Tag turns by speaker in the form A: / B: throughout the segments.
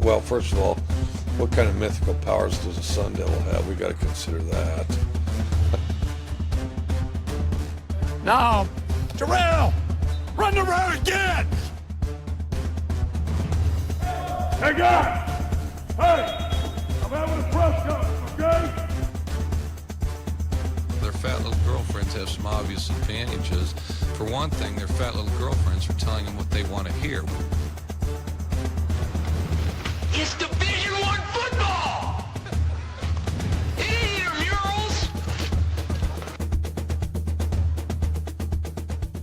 A: Well, first of all, what kind of mythical powers does a Sun Devil have? We got to consider that.
B: Now, Terrell, run the road again!
C: Hey guys! Hey! I'm having a press conference, okay?
D: Their fat little girlfriends have some obvious advantages. For one thing, their fat little girlfriends are telling them what they want to hear.
E: It's Division I football! It ain't intramurals!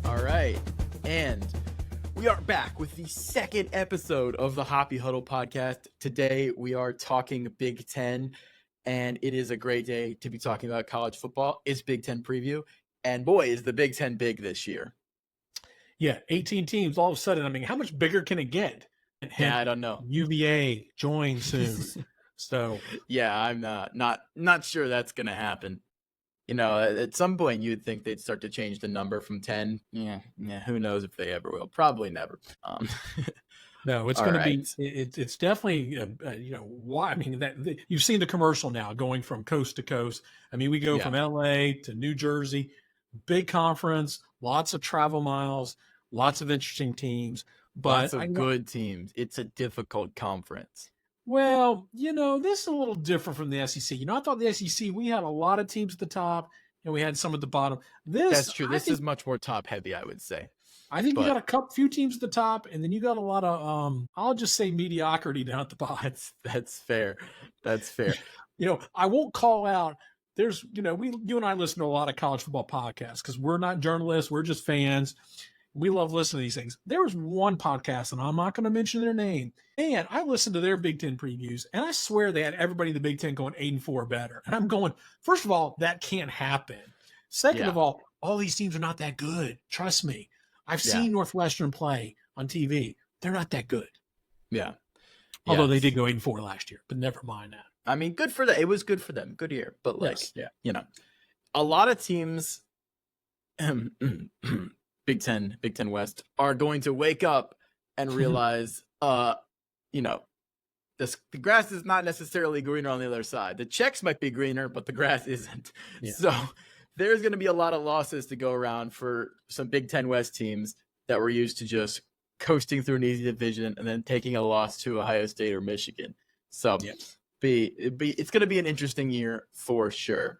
F: All right, and we are back with the second episode of the Hoppy Huddle podcast. Today we are talking Big Ten, and it is a great day to be talking about college football. It's Big Ten preview, and boy, is the Big Ten big this year.
G: Yeah, 18 teams all of a sudden. I mean, how much bigger can it get?
F: Yeah, I don't know.
G: UVA join soon. So
F: yeah, I'm not sure that's going to happen. You know, at some point you'd think they'd start to change the number from 10. Yeah, who knows if they ever will. Probably never.
G: No, it's going to be. It's definitely. Why? I mean, you've seen the commercial now going from coast to coast. I mean, we go from LA to New Jersey, big conference, lots of travel miles, lots of interesting teams, but
F: lots of good teams. It's a difficult conference.
G: Well, this is a little different from the SEC. I thought the SEC, we had a lot of teams at the top and we had some at the bottom.
F: That's true. This is much more top heavy, I would say.
G: I think you got a few teams at the top, and then you got a lot of, I'll just say mediocrity down at the bottom.
F: That's fair. That's fair.
G: I won't call out. There's, you and I listen to a lot of college football podcasts because we're not journalists. We're just fans. We love listening to these things. There was one podcast, and I'm not going to mention their name, and I listened to their Big Ten previews, and I swear they had everybody in the Big Ten going 8-4 or better. And I'm going, first of all, that can't happen. Second of all these teams are not that good. Trust me. I've seen Northwestern play on TV. They're not that good.
F: Yeah.
G: Although they did go 8-4 last year, but never mind that.
F: I mean, good for them. It was good for them. Good year. But a lot of teams, Big Ten West, are going to wake up and realize, the grass is not necessarily greener on the other side. The checks might be greener, but the grass isn't. Yeah. So there's going to be a lot of losses to go around for some Big Ten West teams that were used to just coasting through an easy division and then taking a loss to Ohio State or Michigan. So it's going to be an interesting year for sure.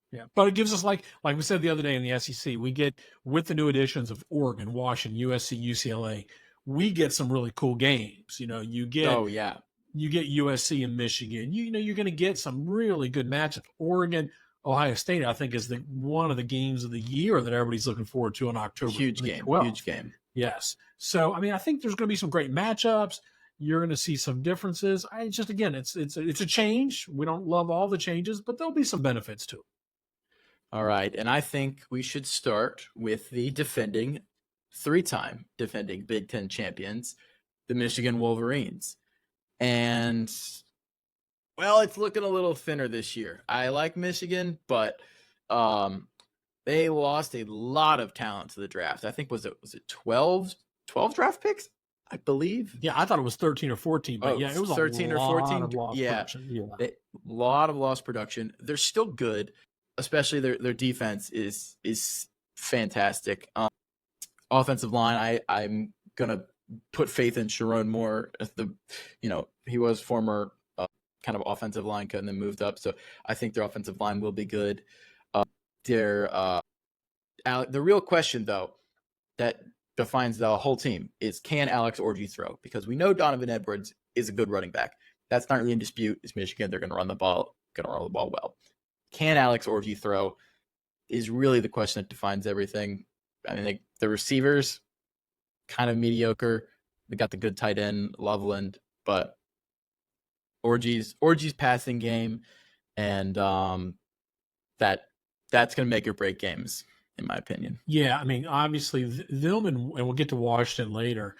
G: Yeah, but it gives us, like we said the other day in the SEC, we get, with the new additions of Oregon, Washington, USC, UCLA, we get some really cool games. You get USC and Michigan. You're going to get some really good matchups. Oregon, Ohio State, I think, is one of the games of the year that everybody's looking forward to in October.
F: Huge game.
G: Yes. So, I mean, I think there's going to be some great matchups. You're going to see some differences. It's a change. We don't love all the changes, but there'll be some benefits to it.
F: All right, and I think we should start with the three-time defending Big Ten champions, the Michigan Wolverines. And, well, it's looking a little thinner this year. I like Michigan, but they lost a lot of talent to the draft. I think, was it 12 draft picks, I believe?
G: Yeah, I thought it was 13 or 14, but it was
F: 13 or 14. A lot of lost production. They're still good. Especially their defense is fantastic. Offensive line, I'm gonna put faith in Sharon Moore as he was former kind of offensive line coach and then moved up, so I think their offensive line will be good. The real question though that defines the whole team is, can Alex Orji throw? Because we know Donovan Edwards is a good running back. That's not really in dispute. It's Michigan. They're gonna run the ball well. Can Alex Orji throw is really the question that defines everything. I mean, the receivers, kind of mediocre. They got the good tight end, Loveland, but Orji's passing game, and that's going to make or break games, in my opinion.
G: Yeah, I mean, obviously, them and we'll get to Washington later,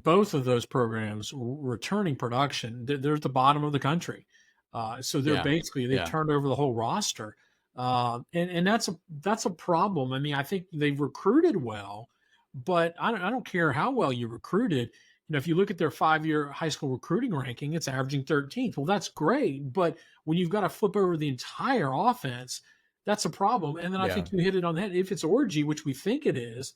G: both of those programs returning production, they're at the bottom of the country. So they're they've turned over the whole roster. And that's a problem. I mean, I think they've recruited well, but I don't care how well you recruited. if you look at their 5-year high school recruiting ranking, it's averaging 13th. Well, that's great. But when you've got to flip over the entire offense, that's a problem. And then I think you hit it on the head. If it's Orgy, which we think it is,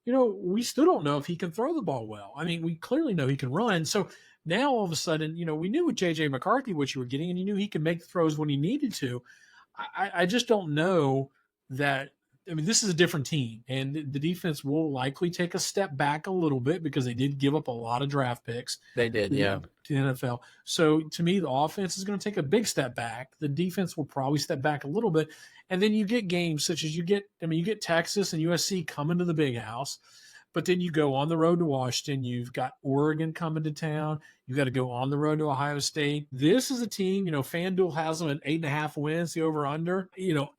G: we still don't know if he can throw the ball well. I mean, we clearly know he can run. So now all of a sudden, we knew with J.J. McCarthy what you were getting, and you knew he could make the throws when he needed to. I just don't know that. I mean, this is a different team, and the defense will likely take a step back a little bit because they did give up a lot of draft picks.
F: They did, yeah.
G: To the NFL. So to me, the offense is going to take a big step back. The defense will probably step back a little bit. And then you get games such as you get Texas and USC coming to the big house, but then you go on the road to Washington. You've got Oregon coming to town. You've got to go on the road to Ohio State. This is a team, FanDuel has them at 8.5 wins, the over-under.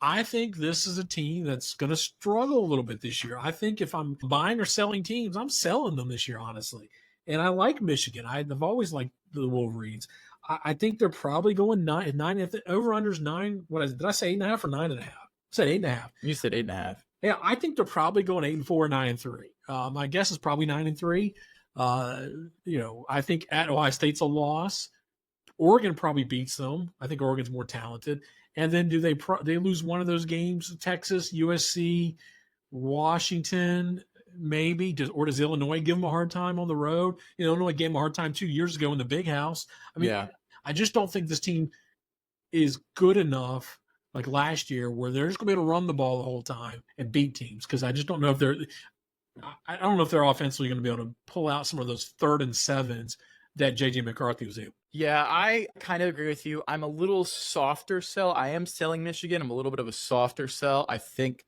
G: I think this is a team that's going to struggle a little bit this year. I think if I'm buying or selling teams, I'm selling them this year, honestly. And I like Michigan. I've always liked the Wolverines. I think they're probably going 9. If the over-under's 9, did I say 8.5 or 9.5? I said 8.5.
F: You said 8.5.
G: Yeah, I think they're probably going 8-4, 9-3. My guess is probably 9-3. I think at Ohio State's a loss. Oregon probably beats them. I think Oregon's more talented. And then do they lose one of those games? Texas, USC, Washington, maybe. Does Illinois give them a hard time on the road? Illinois gave them a hard time 2 years ago in the big house. I mean, I just don't think this team is good enough like last year where they're just going to be able to run the ball the whole time and beat teams, because I just don't know if they're offensively going to be able to pull out some of those 3rd and 7s that J.J. McCarthy was able.
F: Yeah, I kind of agree with you. I'm a little softer sell. I am selling Michigan. I'm a little bit of a softer sell. I think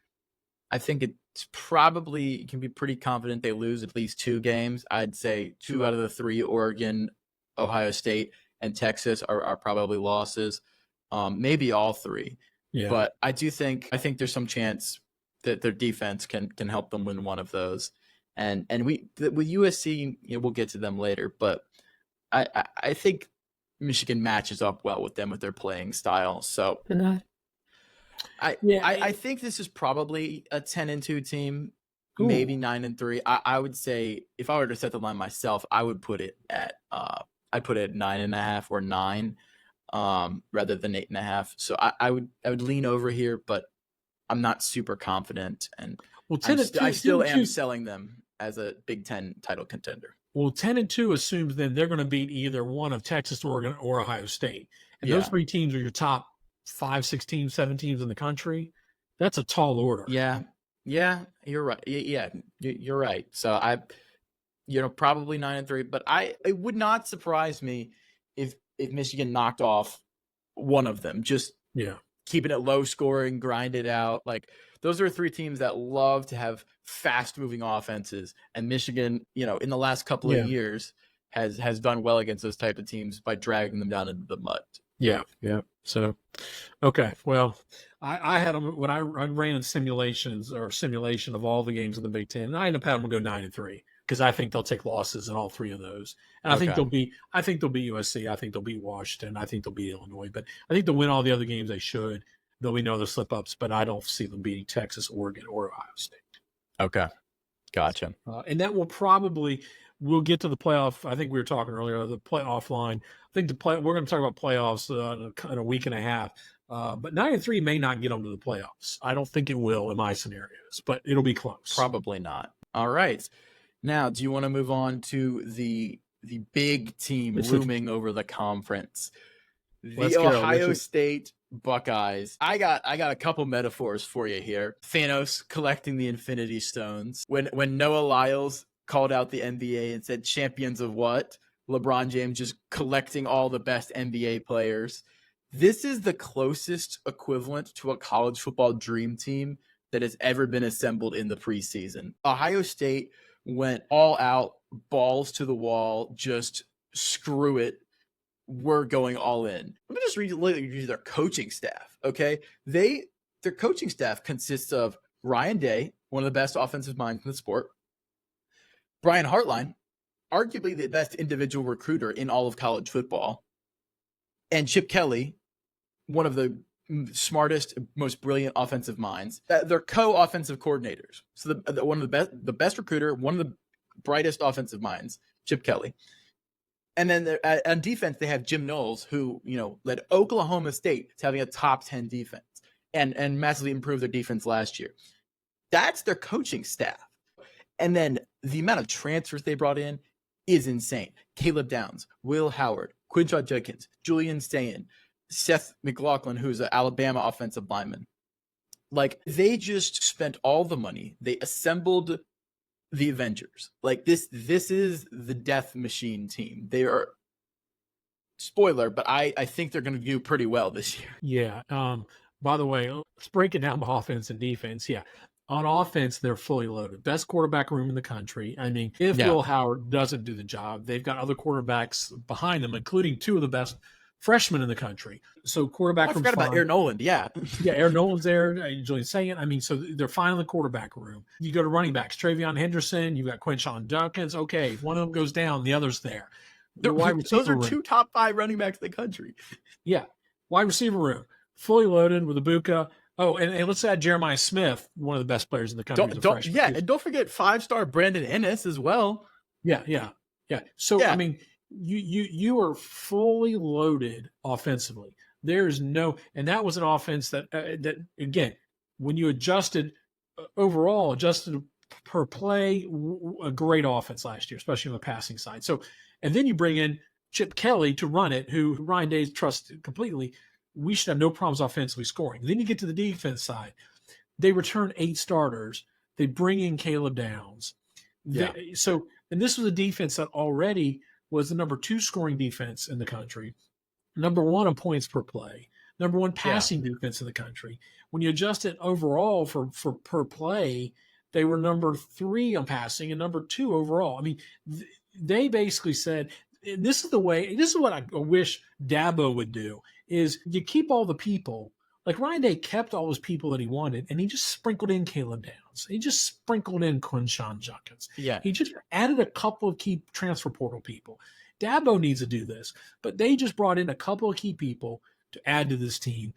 F: it's probably, you can be pretty confident they lose at least 2 games. I'd say 2 out of the 3, Oregon, Ohio State, and Texas are probably losses. Maybe all 3. Yeah. But I think there's some chance that their defense can help them win one of those. And with USC, we'll get to them later, but I think Michigan matches up well with them with their playing style. So I think this is probably a 10-2 team, maybe 9-3. I would say if I were to set the line myself, I would put it at 9.5 or 9. Rather than 8.5. So I would lean over here, but I'm not super confident. And I still am selling them as a Big Ten title contender.
G: Well, 10-2 assumes then they're going to beat either one of Texas, Oregon, or Ohio State. And those 3 teams are your top 5, 6 teams, 7 teams in the country. That's a tall order.
F: Yeah, you're right. Yeah, you're right. So probably 9-3, but it would not surprise me if Michigan knocked off one of them, just keeping it low scoring, grind it out. Like, those are 3 teams that love to have fast moving offenses. And Michigan, in the last couple of years has done well against those type of teams by dragging them down into the mud.
G: Yeah. So, okay. Well, I had them when I ran in simulation of all the games in the Big Ten, and I ended up having them go 9-3. Because I think they'll take losses in all 3 of those, and I think they'll beat USC. I think they'll beat Washington. I think they'll beat Illinois, but I think they'll win all the other games they should. There'll be no other slip ups, but I don't see them beating Texas, Oregon, or Ohio State.
F: Okay, gotcha.
G: And that we'll get to the playoff. I think we were talking earlier the playoff line. I think we're going to talk about playoffs in a week and a half. But 9-3 may not get them to the playoffs. I don't think it will in my scenarios, but it'll be close.
F: Probably not. All right. Now, do you want to move on to the big team looming over the conference? The Ohio State Buckeyes. I got a couple metaphors for you here. Thanos collecting the Infinity Stones. When Noah Lyles called out the NBA and said, champions of what? LeBron James just collecting all the best NBA players. This is the closest equivalent to a college football dream team that has ever been assembled in the preseason. Ohio State went all out, balls to the wall, just screw it. We're going all in. Let me just read you their coaching staff, okay? Their coaching staff consists of Ryan Day, one of the best offensive minds in the sport, Brian Hartline, arguably the best individual recruiter in all of college football, and Chip Kelly, one of the smartest, most brilliant offensive minds. They're co-offensive coordinators. So one of the best recruiter, one of the brightest offensive minds Chip Kelly. And then on defense, they have Jim Knowles, who, led Oklahoma State to having a top 10 defense and massively improved their defense last year. That's their coaching staff. And then the amount of transfers they brought in is insane. Caleb Downs, Will Howard, Quinshon Judkins, Julian Stayen, Seth McLaughlin, who's an Alabama offensive lineman. Like, they just spent all the money. They assembled the Avengers. Like, this is the death machine team. They are, spoiler, but I think they're going to do pretty well this year.
G: Yeah. By the way, let's break it down by offense and defense. Yeah. On offense, they're fully loaded. Best quarterback room in the country. I mean, if Will Howard doesn't do the job, they've got other quarterbacks behind them, including two of the best freshmen in the country. So quarterback room.
F: I forgot about Aaron Noland. Yeah.
G: Yeah, Aaron Noland's there. Julian Sayin. I mean, so they're fine in the quarterback room. You go to running backs, Travion Henderson, you've got Quinshon Judkins. Okay, if one of them goes down, the other's there.
F: Those are two top 5 running backs in the country.
G: Yeah. Wide receiver room, fully loaded with Ibuka. Oh, and let's add Jeremiah Smith, one of the best players in the country.
F: And don't forget 5-star Brandon Ennis as well.
G: Yeah. So I mean, you are fully loaded offensively. There's no, and that was an offense that again, when you adjusted per play, a great offense last year, especially on the passing side. So, and then you bring in Chip Kelly to run it, who Ryan Day trusts completely. We should have no problems offensively scoring. Then you get to the defense side. They return 8 starters. They bring in Caleb Downs. And this was a defense that already was the number 2 scoring defense in the country, number 1 on points per play, number 1 passing defense in the country. When you adjust it overall for per play, they were number 3 on passing and number 2 overall. I mean, they basically said, this is what I wish Dabo would do, is you keep all the people. Like, Ryan Day kept all those people that he wanted, and he just sprinkled in Caleb Downs. He just sprinkled in Quinshon Judkins.
F: Yeah.
G: He just added a couple of key transfer portal people. Dabo needs to do this, but they just brought in a couple of key people to add to this team.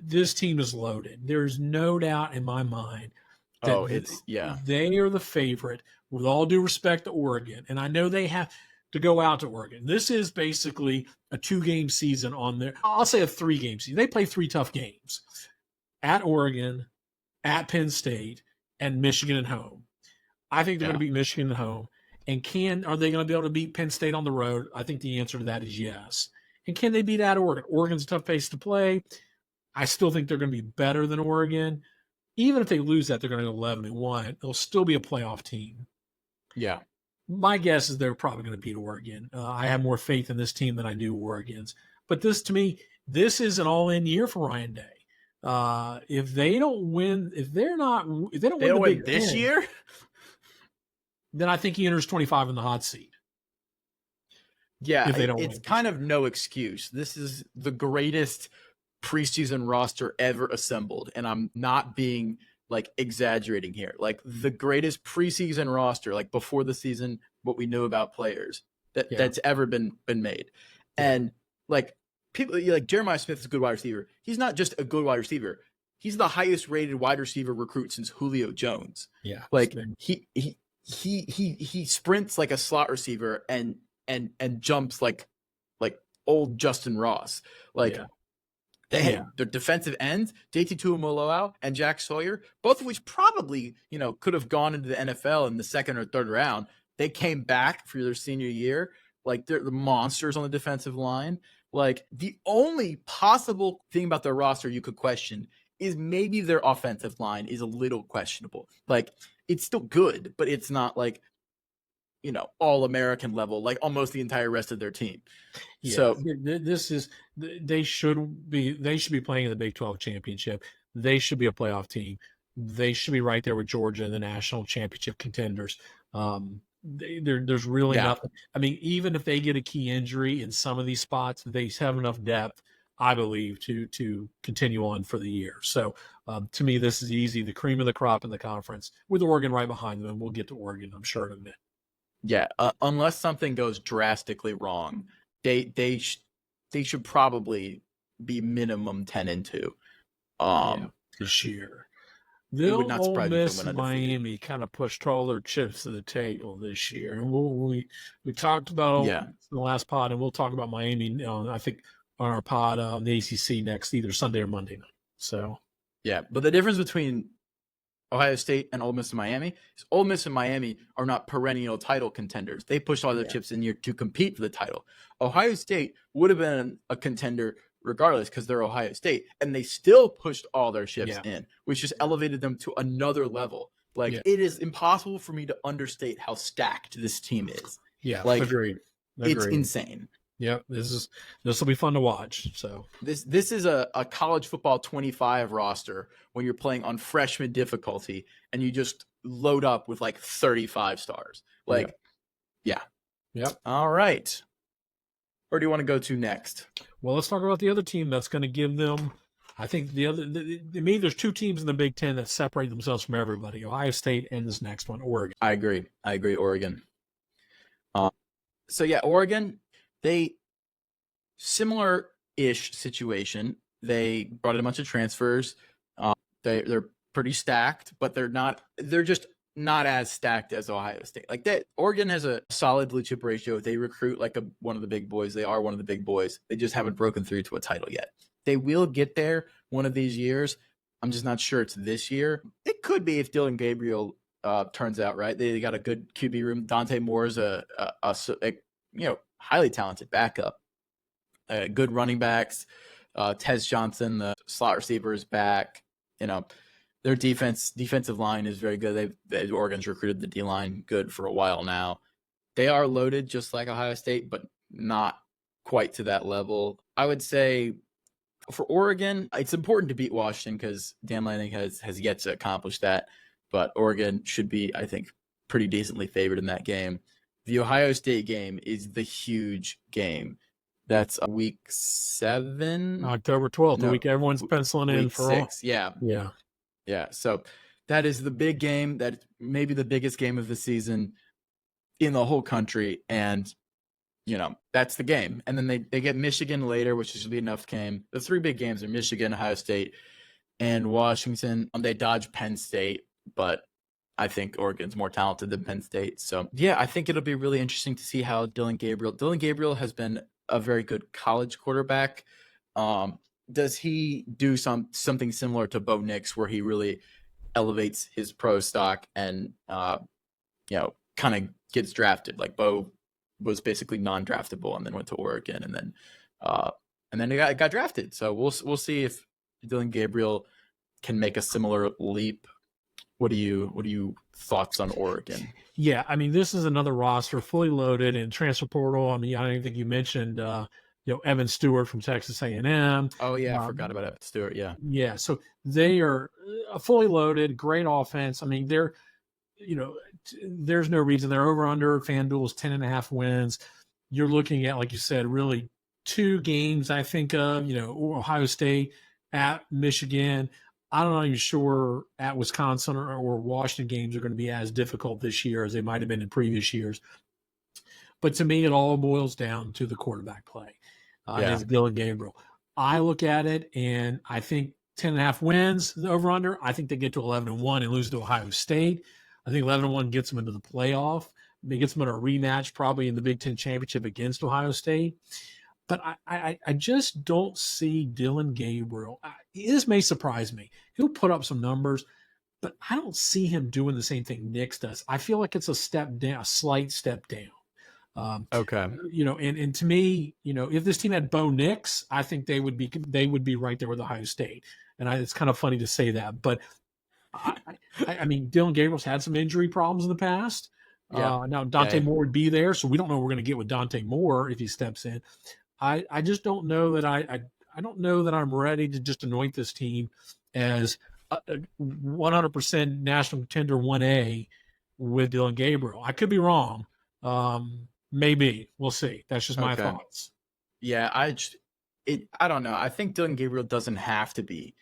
G: This team is loaded. There's no doubt in my mind that they are the favorite, with all due respect to Oregon. And I know they have to go out to Oregon. This is basically a 2-game season on there. I'll say a 3-game season. They play 3 tough games at Oregon, at Penn State, and Michigan at home. I think they're going to beat Michigan at home. And are they going to be able to beat Penn State on the road? I think the answer to that is yes. And can they beat at Oregon? Oregon's a tough place to play. I still think they're going to be better than Oregon. Even if they lose that, they're going to go 11-1. They'll still be a playoff team.
F: Yeah.
G: My guess is they're probably going to beat Oregon. I have more faith in this team than I do Oregon's. But this, to me, this is an all-in year for Ryan Day. If they don't win, if they don't win
F: this year,
G: then I think he enters 25 in the hot seat.
F: Yeah, it's kind of no excuse. This is the greatest preseason roster ever assembled, and I'm not being exaggerating here. Like, the greatest preseason roster, before the season, what we know about players that's ever been made. And people Jeremiah Smith is a good wide receiver. He's not just a good wide receiver. He's the highest rated wide receiver recruit since Julio Jones.
G: Yeah.
F: He sprints like a slot receiver and jumps like old Justin Ross. Their defensive ends, JT Tuimoloau and Jack Sawyer, both of which probably, could have gone into the NFL in the 2nd or 3rd round. They came back for their senior year. They're the monsters on the defensive line. The only possible thing about their roster you could question is maybe their offensive line is a little questionable. It's still good, but it's not all-American level, almost the entire rest of their team.
G: Yeah, so they should be playing in the Big 12 championship. They should be a playoff team. They should be right there with Georgia in the national championship contenders. There's really nothing. I mean, even if they get a key injury in some of these spots, they have enough depth, I believe, to continue on for the year. So to me, this is easy, the cream of the crop in the conference, with Oregon right behind them. And we'll get to Oregon, I'm sure, in a minute.
F: Yeah, unless something goes drastically wrong, they should probably be minimum 10-2
G: this year. The
F: would not
G: Ole
F: surprise me if
G: Miss
F: they
G: and
F: went undefeated.
G: Miami kind of pushed all their chips to the table this year, and we talked about Ole
F: Yeah.
G: Miss in the last pod, and we'll talk about Miami. I think on our pod on the ACC next, either Sunday or Monday night. So
F: Yeah, but the difference between Ohio State and Ole Miss and Miami is Ole Miss and Miami are not perennial title contenders. They push all their chips in here to compete for the title. Ohio State would have been a contender regardless because they're Ohio State, and they still pushed all their chips in, which just elevated them to another level. Like it is impossible for me to understate how stacked this team is.
G: yeah,
F: Like
G: agreed.
F: it's insane.
G: Yeah, this will be fun to watch. So
F: This is a college football 25 roster when you're playing on freshman difficulty and you just load up with like 35 stars. Like, yeah.
G: Yep.
F: All right. Where do you want to go to next?
G: Well, let's talk about the other team that's going to give them. I think to me, there's two teams in the Big Ten that separate themselves from everybody: Ohio State and this next one, Oregon.
F: I agree. Oregon. So yeah, Oregon, they similar-ish situation. They brought in a bunch of transfers. They're pretty stacked, but they're just not as stacked as Ohio State. Like that, Oregon has a solid blue chip ratio. They recruit like one of the big boys. They are one of the big boys. They just haven't broken through to a title yet. They will get there one of these years. I'm just not sure it's this year. It could be if Dylan Gabriel turns out right. They got a good QB room. Dante Moore is a highly talented backup. Good running backs. Tez Johnson, the slot receiver, is back. Their defensive line is very good. Oregon's recruited the D-line good for a while now. They are loaded just like Ohio State, but not quite to that level. I would say for Oregon, it's important to beat Washington because Dan Lanning has yet to accomplish that. But Oregon should be, I think, pretty decently favored in that game. The Ohio State game is the huge game. That's week 7.
G: October 12th, the week everyone's penciling in for
F: 6. Yeah. So that is the big game. That may be the biggest game of the season in the whole country. And, that's the game. And then they get Michigan later, which should be enough game. The 3 big games are Michigan, Ohio State, and Washington. They dodge Penn State, but I think Oregon's more talented than Penn State. So, yeah, I think it'll be really interesting to see how Dylan Gabriel has been a very good college quarterback. Does he do something similar to Bo Nix where he really elevates his pro stock and kind of gets drafted? Like Bo was basically non-draftable and then went to Oregon and then he got drafted. So we'll see if Dylan Gabriel can make a similar leap. What are you thoughts on Oregon?
G: Yeah, I mean, this is another roster fully loaded in transfer portal. I mean, I don't think you mentioned Evan Stewart from Texas A&M.
F: Oh yeah, I forgot about Evan Stewart.
G: Yeah. So they are fully loaded, great offense. I mean, there's no reason they're over under. FanDuel's 10.5 wins. You're looking at, like you said, really 2 games. I think of Ohio State at Michigan. I'm not even sure at Wisconsin or Washington games are going to be as difficult this year as they might have been in previous years. But to me, it all boils down to the quarterback play. It's Dylan Gabriel. I look at it and I think 10.5 wins, the over under. I think they get to 11-1 and lose to Ohio State. I think 11-1 gets them into the playoff. It gets them in a rematch probably in the Big Ten championship against Ohio State. But I just don't see Dylan Gabriel. This may surprise me. He'll put up some numbers, but I don't see him doing the same thing Nix does. I feel like it's a step down, a slight step down.
F: Okay.
G: And to me, if this team had Bo Nix, I think they would be right there with Ohio State. And it's kind of funny to say that, but I mean, Dylan Gabriel's had some injury problems in the past. Now Dante Moore would be there, so we don't know what we're going to get with Dante Moore if he steps in. I just don't know that I don't know that I'm ready to just anoint this team as a 100% national contender 1A with Dylan Gabriel. I could be wrong. Maybe. We'll see. That's just my thoughts.
F: Yeah, I don't know. I think Dylan Gabriel doesn't have to be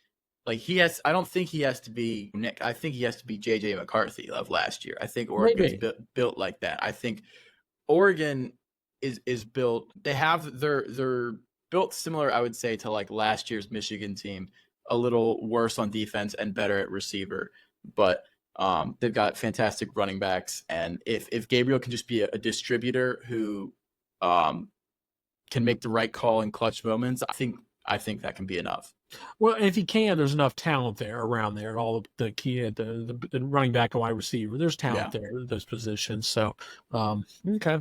F: like I don't think he has to be Nick. I think he has to be JJ McCarthy of last year. I think Oregon's built like that. I think Oregon is built. They're built similar, I would say, to like last year's Michigan team. A little worse on defense and better at receiver. but they've got fantastic running backs, and if Gabriel can just be a distributor who can make the right call in clutch moments, I think that can be enough.
G: Well, and if he can, there's enough talent there around there. All the key at the running back and wide receiver, there's talent there at those positions. So, okay.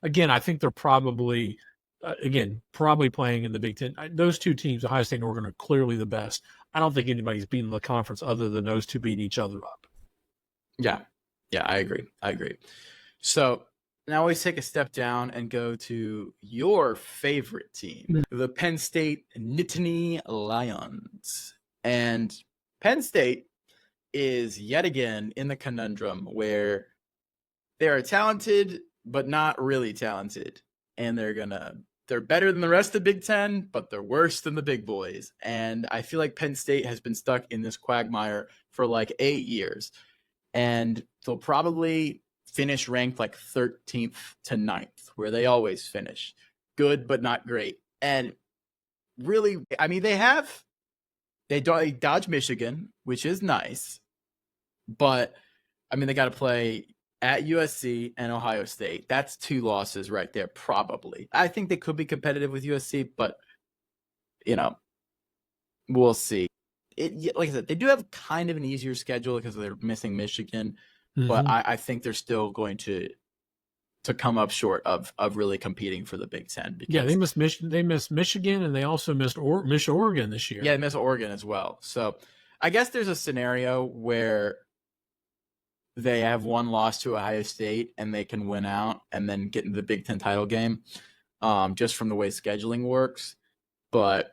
G: Again, I think they're probably playing in the Big Ten. Those two teams, Ohio State and Oregon, are clearly the best. I don't think anybody's beaten the conference other than those two beating each other up.
F: Yeah, I agree. So now we take a step down and go to your favorite team, the Penn State Nittany Lions. And Penn State is yet again in the conundrum where they are talented, but not really talented. And they're better than the rest of the Big Ten, but they're worse than the big boys. And I feel like Penn State has been stuck in this quagmire for like 8 years. And they'll probably finish ranked like 13th to 9th, where they always finish. Good, but not great. And really, I mean, they dodge Michigan, which is nice. But, I mean, they got to play at USC and Ohio State. That's 2 losses right there, probably. I think they could be competitive with USC, but, we'll see. Like I said, they do have kind of an easier schedule because they're missing Michigan, but I think they're still going to come up short of really competing for the Big Ten.
G: Yeah, they missed Michigan, and they also missed Oregon this year.
F: Yeah, they missed Oregon as well. So I guess there's a scenario where they have one loss to Ohio State and they can win out and then get into the Big Ten title game, just from the way scheduling works. But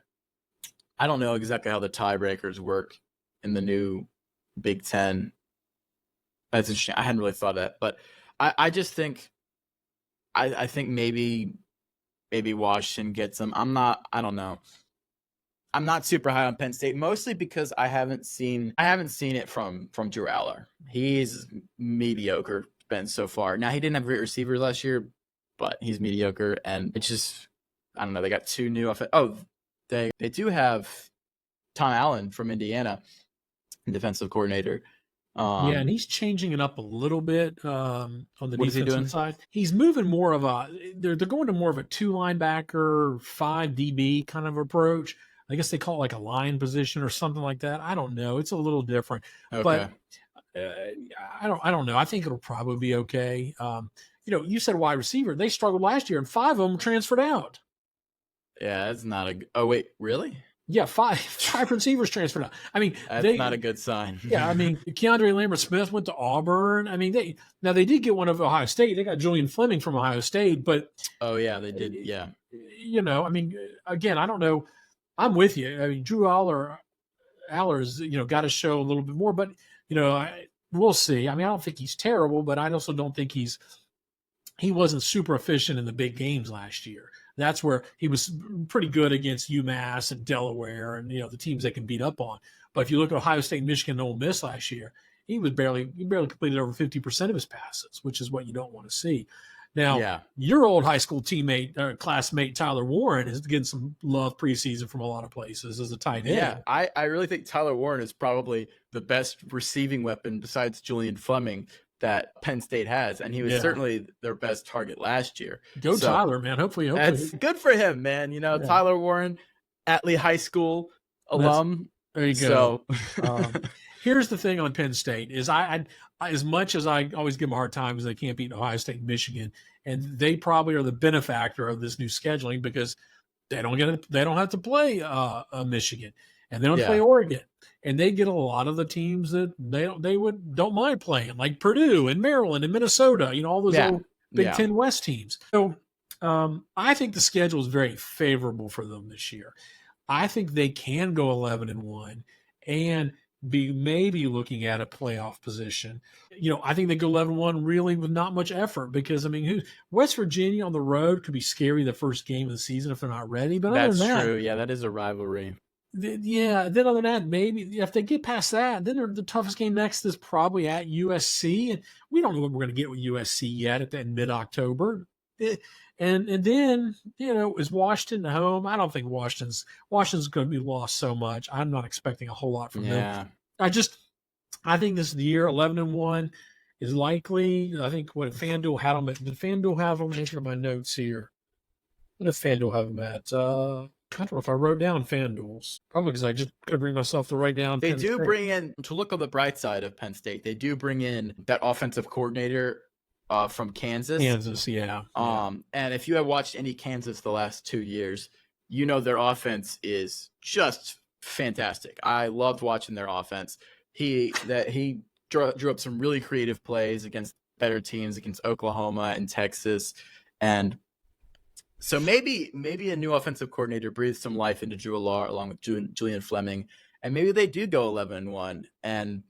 F: I don't know exactly how the tiebreakers work in the new Big Ten. That's interesting. I hadn't really thought of that, but I just think I think maybe Washington gets them. I don't know. I'm not super high on Penn State, mostly because I haven't seen it from Drew Aller. He's mediocre been so far. Now, he didn't have great receivers last year, but he's mediocre, and it's just, I don't know. They got 2 new they do have Tom Allen from Indiana, defensive coordinator.
G: And he's changing it up a little bit on the defensive side. He's moving more of they're going to more of a 2 linebacker, 5 DB kind of approach. I guess they call it like a line position or something like that. I don't know. It's a little different, but I don't know. I think it'll probably be okay. You said wide receiver. They struggled last year, and 5 of them transferred out.
F: Yeah, that's not a. Oh wait, really?
G: Yeah, five receivers transferred out. I mean,
F: that's not a good sign.
G: Yeah, I mean, Keandre Lambert-Smith went to Auburn. I mean, they did get one of Ohio State. They got Julian Fleming from Ohio State, but
F: oh yeah, they did. Yeah,
G: I mean, again, I don't know. I'm with you. I mean, Drew Aller's, got to show a little bit more, but we'll see. I mean, I don't think he's terrible, but I also don't think he wasn't super efficient in the big games last year. That's where he was pretty good against UMass and Delaware and the teams they can beat up on. But if you look at Ohio State, Michigan, and Ole Miss last year, he barely completed over 50% of his passes, which is what you don't want to see. Now, your old high school classmate Tyler Warren is getting some love preseason from a lot of places as a tight end.
F: Yeah, I really think Tyler Warren is probably the best receiving weapon besides Julian Fleming that Penn State has, and he was certainly their best target last year.
G: Go Tyler, man. Hopefully.
F: That's good for him, man. Tyler Warren, Atlee High School alum.
G: There you go. So, here's the thing on Penn State is I as much as I always give them a hard time because they can't beat Ohio State and Michigan, and they probably are the benefactor of this new scheduling because they don't have to play Michigan, and they don't play Oregon, and they get a lot of the teams that they don't mind playing, like Purdue and Maryland and Minnesota, all those old Big Ten West teams. So I think the schedule is very favorable for them this year. I think they can go 11-1 and be maybe looking at a playoff position. I think they go 11-1 really with not much effort because, I mean, West Virginia on the road could be scary the first game of the season if they're not ready. But
F: that's true. Yeah, that is a rivalry.
G: Yeah. Then other than that, maybe if they get past that, then the toughest game next is probably at USC. And we don't know what we're going to get with USC yet at that mid-October. And then, is Washington home? I don't think Washington's going to be lost so much. I'm not expecting a whole lot from them. I think this is the year 11-1 is likely. I think what FanDuel had them at. Did FanDuel have them? Answer my notes here. What did FanDuel have them at? I don't know if I wrote down FanDuel's. Probably because I just couldn't bring myself to write down.
F: They
G: Penn
F: do
G: State.
F: bring in, to look on the bright side of Penn State, they do bring in that offensive coordinator from Kansas.
G: Kansas, yeah.
F: And if you have watched any Kansas the last 2 years, you know their offense is just fantastic. I loved watching their offense. He drew up some really creative plays against better teams, against Oklahoma and Texas, and so maybe a new offensive coordinator breathes some life into Drew Allar along with Julian Fleming, and maybe they do go 11-1 and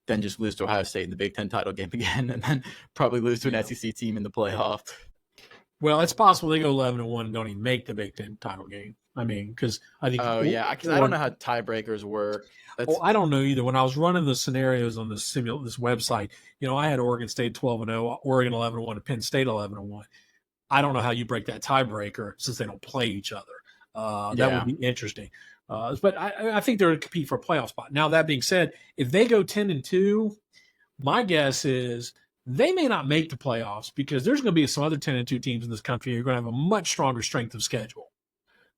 F: then just lose to Ohio State in the Big Ten title game again, and then probably lose to an SEC team in the playoff.
G: Well, it's possible they go 11-1 and don't even make the Big Ten title game. I mean, because I think.
F: Oh yeah, because I don't know how tiebreakers work.
G: I don't know either. When I was running the scenarios on this website, I had Oregon State 12-0, Oregon 11-1, and Penn State 11-1. I don't know how you break that tiebreaker since they don't play each other. That would be interesting. But I think they're going to compete for a playoff spot. Now, that being said, if they go 10-2, my guess is they may not make the playoffs because there's going to be some other 10-2 teams in this country who are going to have a much stronger strength of schedule.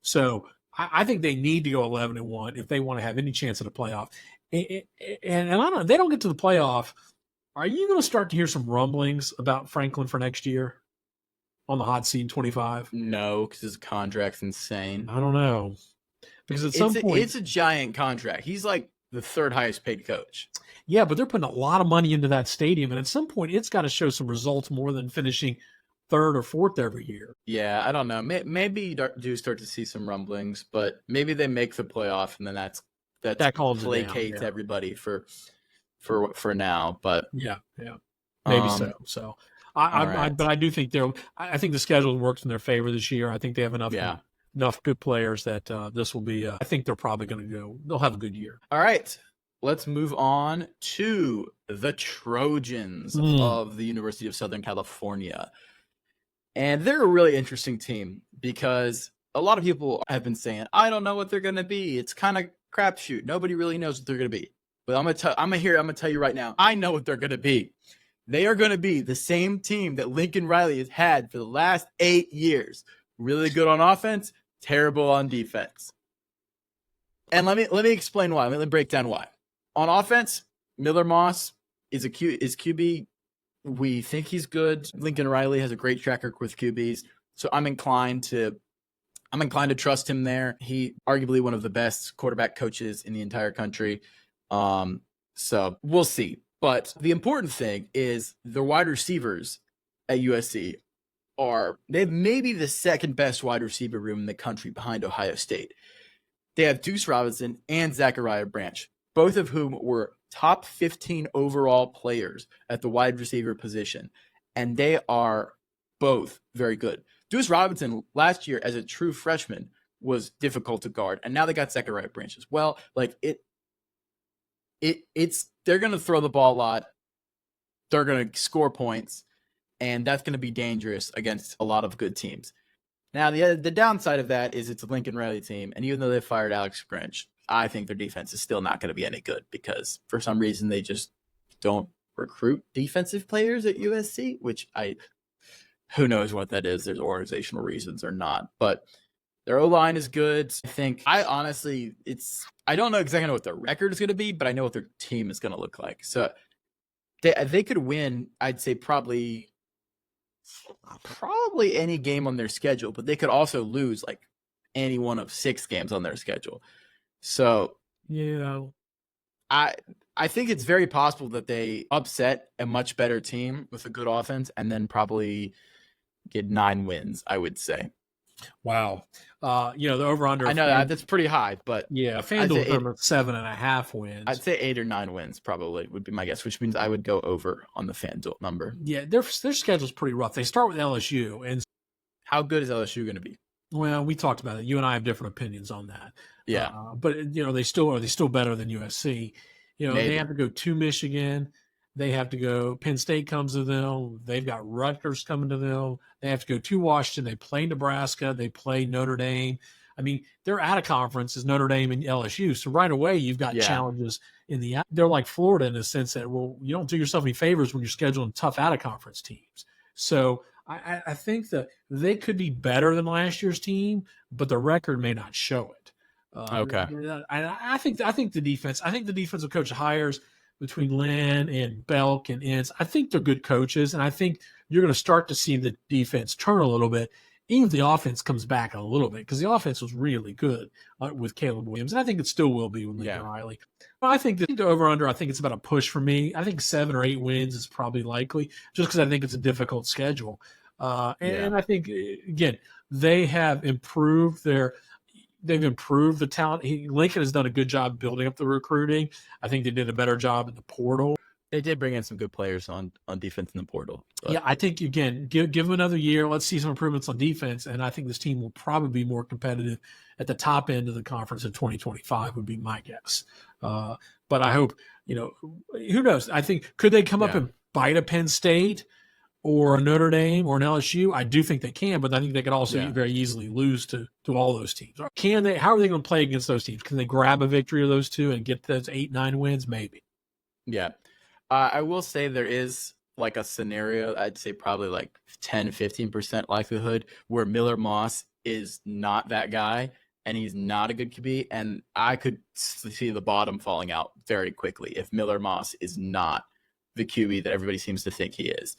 G: So I think they need to go 11-1 if they want to have any chance at a playoff. And I don't know, if they don't get to the playoff, are you going to start to hear some rumblings about Franklin for next year? On the hot seat in 25?
F: No, because his contract's insane.
G: I don't know. Because at some point...
F: It's a giant contract. He's like the third highest paid coach.
G: Yeah, but they're putting a lot of money into that stadium, and at some point it's got to show some results more than finishing third or fourth every year.
F: Yeah, I don't know. Maybe you do start to see some rumblings, but maybe they make the playoff, and then that placates everybody for now. But
G: yeah, maybe so. So... But I do think I think the schedule works in their favor this year. I think they have enough good players that this will be. I think they're probably going to go. They'll have a good year.
F: All right, let's move on to the Trojans of the University of Southern California, and they're a really interesting team because a lot of people have been saying, "I don't know what they're going to be. It's kind of crapshoot. Nobody really knows what they're going to be." But I'm gonna tell you right now. I know what they're going to be. They are going to be the same team that Lincoln Riley has had for the last 8 years. Really good on offense, terrible on defense. And let me explain why. Let me break down why. On offense, Miller Moss is QB. We think he's good. Lincoln Riley has a great track record with QBs, so I'm inclined to trust him there. He arguably one of the best quarterback coaches in the entire country. So we'll see. But the important thing is the wide receivers at USC they have maybe the second best wide receiver room in the country behind Ohio State. They have Deuce Robinson and Zachariah Branch, both of whom were top 15 overall players at the wide receiver position. And they are both very good. Deuce Robinson last year as a true freshman was difficult to guard. And now they got Zachariah Branch as well. Like they're going to throw the ball a lot. They're going to score points, and that's going to be dangerous against a lot of good teams. Now, the downside of that is it's a Lincoln Riley team, and even though they fired Alex Grinch, I think their defense is still not going to be any good because for some reason they just don't recruit defensive players at USC, which who knows what that is. There's organizational reasons or not, but their O-line is good. I don't know exactly what their record is going to be, but I know what their team is going to look like. So they could win, I'd say probably any game on their schedule, but they could also lose like any one of 6 games on their schedule. So
G: yeah,
F: I think it's very possible that they upset a much better team with a good offense and then probably get 9 wins, I would say.
G: Wow. The over-under.
F: I know that's pretty high, but
G: yeah, FanDuel 7.5 wins.
F: I'd say 8 or 9 wins probably would be my guess, which means I would go over on the FanDuel number.
G: Yeah, their schedule's pretty rough. They start with LSU, and
F: how good is LSU going to be?
G: Well, we talked about it. You and I have different opinions on that.
F: Yeah,
G: but they still better than USC. They have to go to Michigan. They have to go. Penn State comes to them. They've got Rutgers coming to them. They have to go to Washington. They play Nebraska. They play Notre Dame. I mean, they're out of conference as Notre Dame and LSU. So right away, you've got challenges in the. They're like Florida in the sense that, well, you don't do yourself any favors when you're scheduling tough out of conference teams. So I think that they could be better than last year's team, but the record may not show it.
F: Okay.
G: I think the defense. I think the defensive coach hires between Lynn and Belk and Ince. I think they're good coaches, and I think you're going to start to see the defense turn a little bit, even if the offense comes back a little bit, because the offense was really good with Caleb Williams, and I think it still will be with Lincoln Riley. But I think the over-under, I think it's about a push for me. I think 7 or 8 wins is probably likely, just because I think it's a difficult schedule. And I think, again, they have improved they've improved the talent. Lincoln has done a good job building up the recruiting. I think they did a better job in the portal.
F: They did bring in some good players on defense in the portal. But.
G: Yeah, I think, again, give them another year. Let's see some improvements on defense, and I think this team will probably be more competitive at the top end of the conference in 2025 would be my guess. But I hope, who knows? I think, could they come up and bite a Penn State or a Notre Dame or an LSU? I do think they can, but I think they could also very easily lose to all those teams. Can they? How are they going to play against those teams? Can they grab a victory of those two and get those 8-9 wins? Maybe.
F: Yeah. I will say there is like a scenario, I'd say probably like 10-15% likelihood where Miller Moss is not that guy and he's not a good QB. And I could see the bottom falling out very quickly if Miller Moss is not the QB that everybody seems to think he is.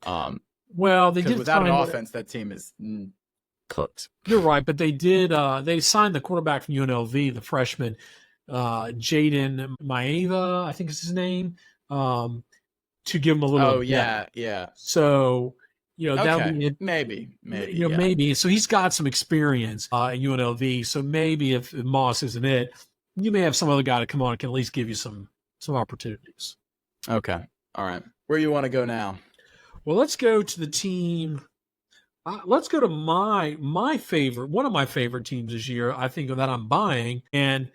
G: Well, they did
F: without an offense, that team is close.
G: You're right, but they did. They signed the quarterback from UNLV, the freshman, Jaden Maeva, I think is his name, to give him a little.
F: Oh yeah.
G: So that'll be
F: maybe.
G: Maybe. So he's got some experience at UNLV. So maybe if Moss isn't it, you may have some other guy to come on and can at least give you some opportunities.
F: Okay. All right. Where you want to go now?
G: Well, let's go to the team. Let's go to my favorite, one of my favorite teams this year. I think that I'm buying, and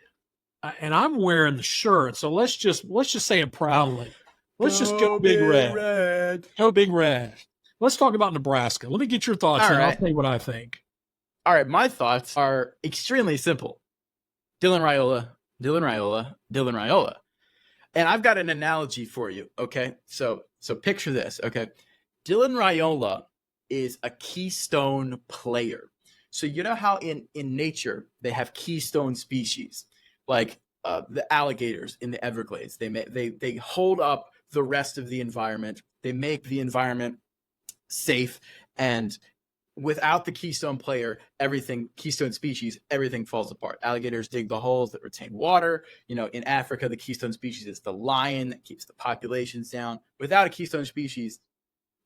G: I'm wearing the shirt. So let's just say it proudly. Let's just go Big Red. Go Big Red. Let's talk about Nebraska. Let me get your thoughts, and I'll tell you what I think.
F: All right, my thoughts are extremely simple. Dylan Raiola. And I've got an analogy for you, okay? So picture this, okay? Dylan Raiola is a keystone player. So you know how in nature they have keystone species, like the alligators in the Everglades. They hold up the rest of the environment. They make the environment safe, and without the keystone player, keystone species, everything falls apart. Alligators dig the holes that retain water. In Africa, the keystone species is the lion that keeps the populations down. Without a keystone species,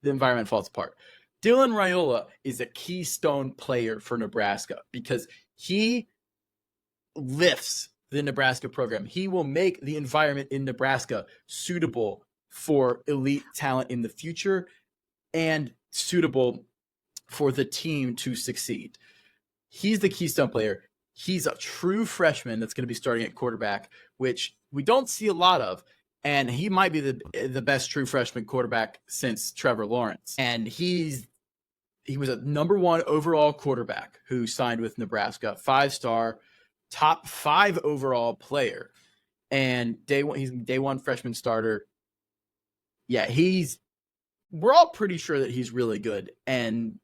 F: the environment falls apart. Dylan Raiola is a keystone player for Nebraska because he lifts the Nebraska program. He will make the environment in Nebraska suitable for elite talent in the future and suitable for the team to succeed. He's the keystone player. He's a true freshman that's going to be starting at quarterback, which we don't see a lot of. And he might be the best true freshman quarterback since Trevor Lawrence. And he was a number 1 overall quarterback who signed with Nebraska, 5-star, top 5 overall player. And he's day 1 freshman starter. Yeah, we're all pretty sure that he's really good. And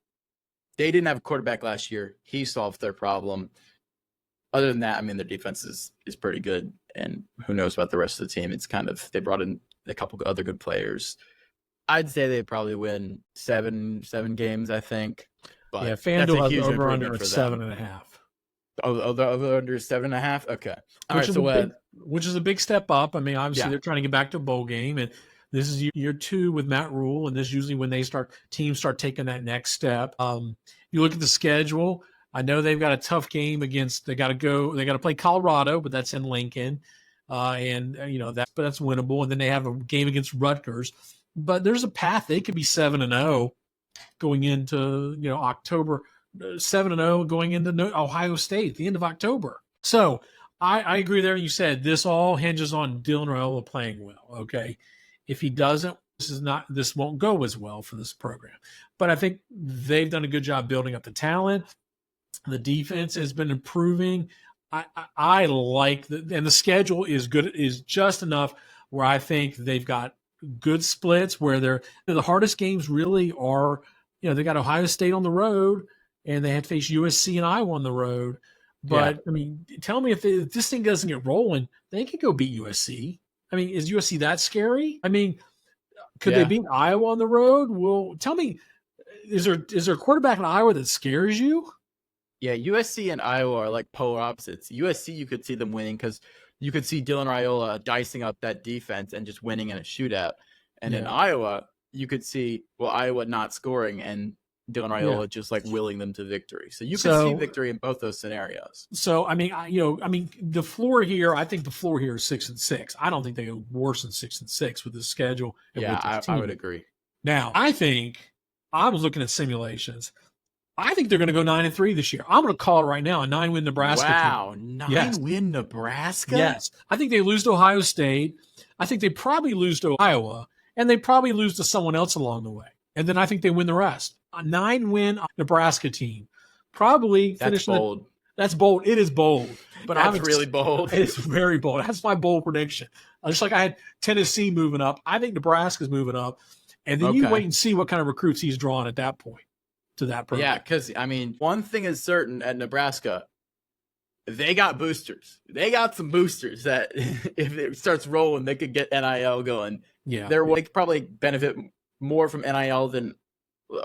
F: they didn't have a quarterback last year. He solved their problem. Other than that, I mean, their defense is pretty good. And who knows about the rest of the team? It's they brought in a couple other good players. I'd say they probably win seven games, I think. But
G: yeah, FanDuel has over under 7.5.
F: Oh, the over under 7.5? Okay. All right,
G: which is a big step up. I mean, obviously they're trying to get back to a bowl game, and this is year 2 with Matt Rule, and this is usually when teams start taking that next step. You look at the schedule. I know they've got a tough game they got to play Colorado, but that's in Lincoln. But that's winnable. And then they have a game against Rutgers, but there's a path. They could be 7-0 going into, October, 7-0 going into Ohio State at the end of October. So I agree there. You said this all hinges on Dylan Raiola playing well. Okay. If he doesn't, this won't go as well for this program, but I think they've done a good job building up the talent. The defense has been improving. I like and the schedule is good, is just enough where I think they've got good splits where the hardest games really are, they got Ohio State on the road and they have to face USC and Iowa on the road. But I mean, tell me if this thing doesn't get rolling, they could go beat USC. I mean, is USC that scary? I mean, could they beat Iowa on the road? Well, tell me, is there a quarterback in Iowa that scares you?
F: Yeah, USC and Iowa are like polar opposites. USC, you could see them winning because you could see Dylan Raiola dicing up that defense and just winning in a shootout. And in Iowa, you could see, Iowa not scoring and Dylan Raiola just like willing them to victory. So you could see victory in both those scenarios.
G: So, I mean, the floor here, I think the floor here is 6-6. I don't think they go worse than 6-6 with the schedule.
F: Yeah, I would agree.
G: Now, I was looking at simulations. I think they're going to go 9-3 this year. I'm going to call it right now, a 9-win Nebraska team.
F: Wow, 9-win Nebraska?
G: Yes. I think they lose to Ohio State. I think they probably lose to Iowa, and they probably lose to someone else along the way. And then I think they win the rest. A 9-win Nebraska team. Probably
F: That's bold.
G: That's bold. It is bold. But
F: that's really bold.
G: It is very bold. That's my bold prediction. Just like I had Tennessee moving up, I think Nebraska's moving up. And then you wait and see what kind of recruits he's drawing at that point to that program.
F: Yeah, because, I mean, one thing is certain at Nebraska, they got boosters. They got some boosters that if it starts rolling, they could get NIL going.
G: Yeah.
F: They could probably benefit more from NIL than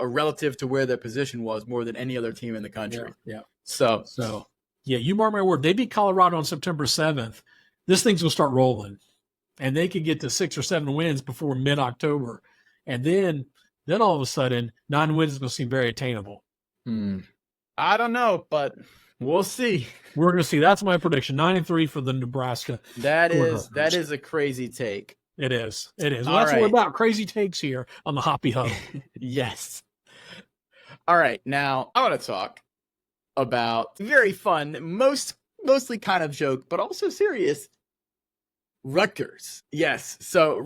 F: relative to where their position was more than any other team in the country.
G: Yeah.
F: So
G: yeah, you mark my word. They beat Colorado on September 7th. This thing's going to start rolling. And they could get to 6 or 7 wins before mid-October. And then all of a sudden, 9 wins is going to seem very attainable.
F: I don't know, but we'll see.
G: We're going to see. That's my prediction. 9-3 for the Nebraska.
F: That is a crazy take.
G: It is. Well, that's what we're about. Crazy takes here on the Hoppy Hub.
F: Yes. All right. Now, I want to talk about very fun, mostly kind of joke, but also serious, Rutgers. Yes. So,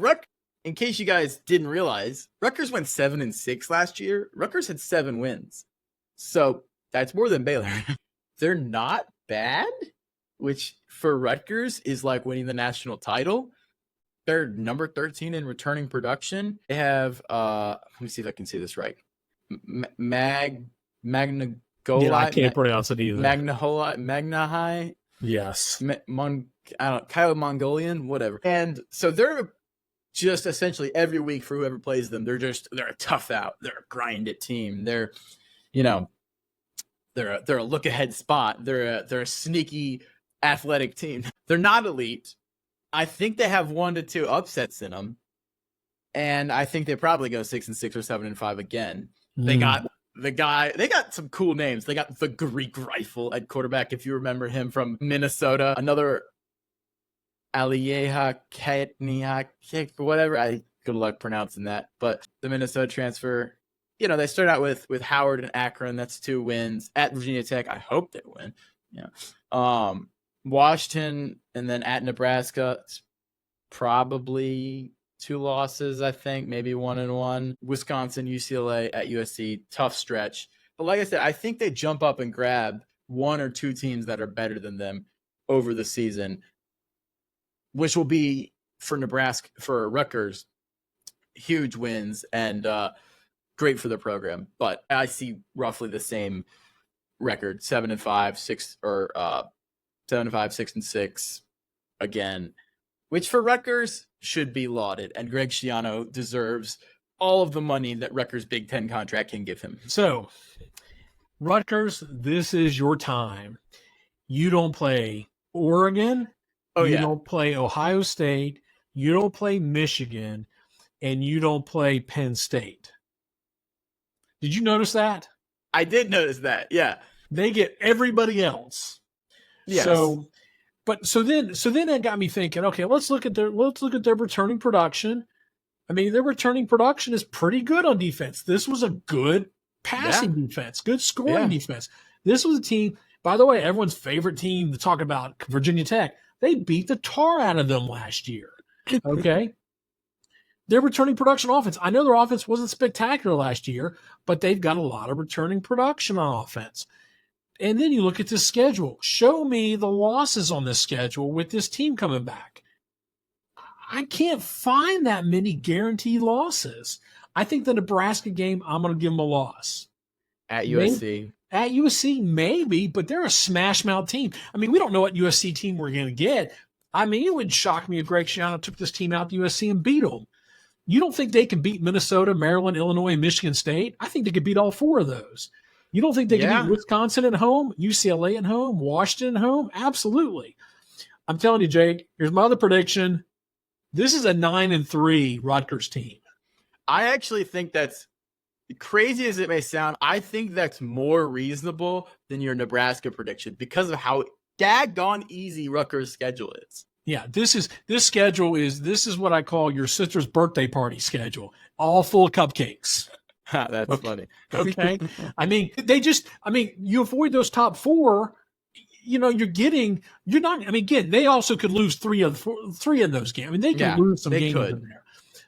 F: in case you guys didn't realize, Rutgers went 7-6 last year. Rutgers had 7 wins. So, that's more than Baylor. They're not bad, which for Rutgers is like winning the national title. They're number 13 in returning production. They have, let me see if I can say this right. Magna
G: Yeah, I can't pronounce it either.
F: Magnahai.
G: Yes.
F: Kyle Mongolian, whatever. And so they're just essentially every week for whoever plays them, they're a tough out. They're a grind it team. They're a look ahead spot. They're a sneaky athletic team. They're not elite. I think they have 1 to 2 upsets in them. And I think they probably go 6-6 or 7-5 again. They got they got some cool names. They got the Greek Rifle at quarterback, if you remember him from Minnesota. Another Aliyeha Ketniak, whatever. Good luck pronouncing that. But the Minnesota transfer, they start out with Howard and Akron. That's 2 wins. At Virginia Tech, I hope they win. Washington, and then at Nebraska, it's probably 2 losses, I think, maybe 1-1. Wisconsin, UCLA, at USC, tough stretch. But like I said, I think they jump up and grab 1 or 2 teams that are better than them over the season, which will be for Rutgers, huge wins and great for the program. But I see roughly the same record, 7-5, 6 or 7-5, 6-6 again, which for Rutgers should be lauded. And Greg Schiano deserves all of the money that Rutgers' Big Ten contract can give him.
G: So, Rutgers, this is your time. You don't play Oregon. You don't play Ohio State. You don't play Michigan. And you don't play Penn State. Did you notice that?
F: I did notice that, yeah.
G: They get everybody else.
F: Yes.
G: So then that got me thinking, okay, let's look at their returning production. I mean, their returning production is pretty good on defense. This was a good passing defense, good scoring defense. This was a team, by the way, everyone's favorite team to talk about, Virginia Tech. They beat the tar out of them last year. Okay. Their returning production offense. I know their offense wasn't spectacular last year, but they've got a lot of returning production on offense. And then you look at this schedule. Show me the losses on this schedule with this team coming back. I can't find that many guaranteed losses. I think the Nebraska game, I'm going to give them a loss.
F: At USC.
G: Maybe, at USC, maybe, but they're a smash mouth team. I mean, we don't know what USC team we're going to get. I mean, it would shock me if Greg Schiano took this team out to USC and beat them. You don't think they can beat Minnesota, Maryland, Illinois, and Michigan State? I think they could beat all four of those. You don't think they can beat Wisconsin at home, UCLA at home, Washington at home? Absolutely. I'm telling you, Jake, here's my other prediction. This is a 9-3 Rutgers team.
F: I actually think that's, crazy as it may sound, I think that's more reasonable than your Nebraska prediction because of how daggone easy Rutgers' schedule is.
G: Yeah, this is what I call your sister's birthday party schedule, all full of cupcakes.
F: That's funny.
G: Okay. I mean, you avoid those top four, again, they also could lose three in those games. I mean, they can lose some games in there.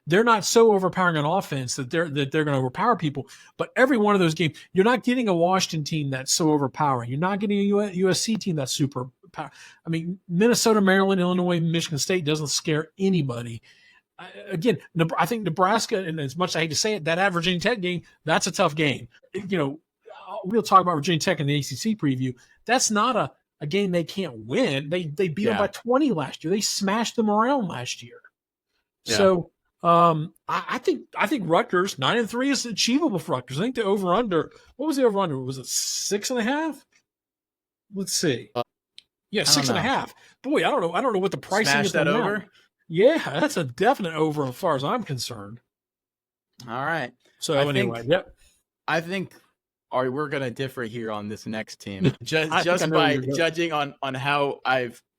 G: They're not so overpowering on offense that they're going to overpower people. But every one of those games, you're not getting a Washington team that's so overpowering. You're not getting a USC team that's super power. I mean, Minnesota, Maryland, Illinois, Michigan State doesn't scare anybody. Again, I think Nebraska, and as much as I hate to say it, that Virginia Tech game, that's a tough game. We'll talk about Virginia Tech in the ACC preview. That's not a game they can't win. They beat them by 20 last year. They smashed them around last year. Yeah. So I think Rutgers 9-3 is achievable for Rutgers. I think the over under. What was the over under? Was it 6.5? Let's see. 6.5. Boy, I don't know. I don't know what the pricing is.
F: That over.
G: Now. Yeah, that's a definite over as far as I'm concerned.
F: All right.
G: So
F: I think we're going to differ here on this next team, just by judging on how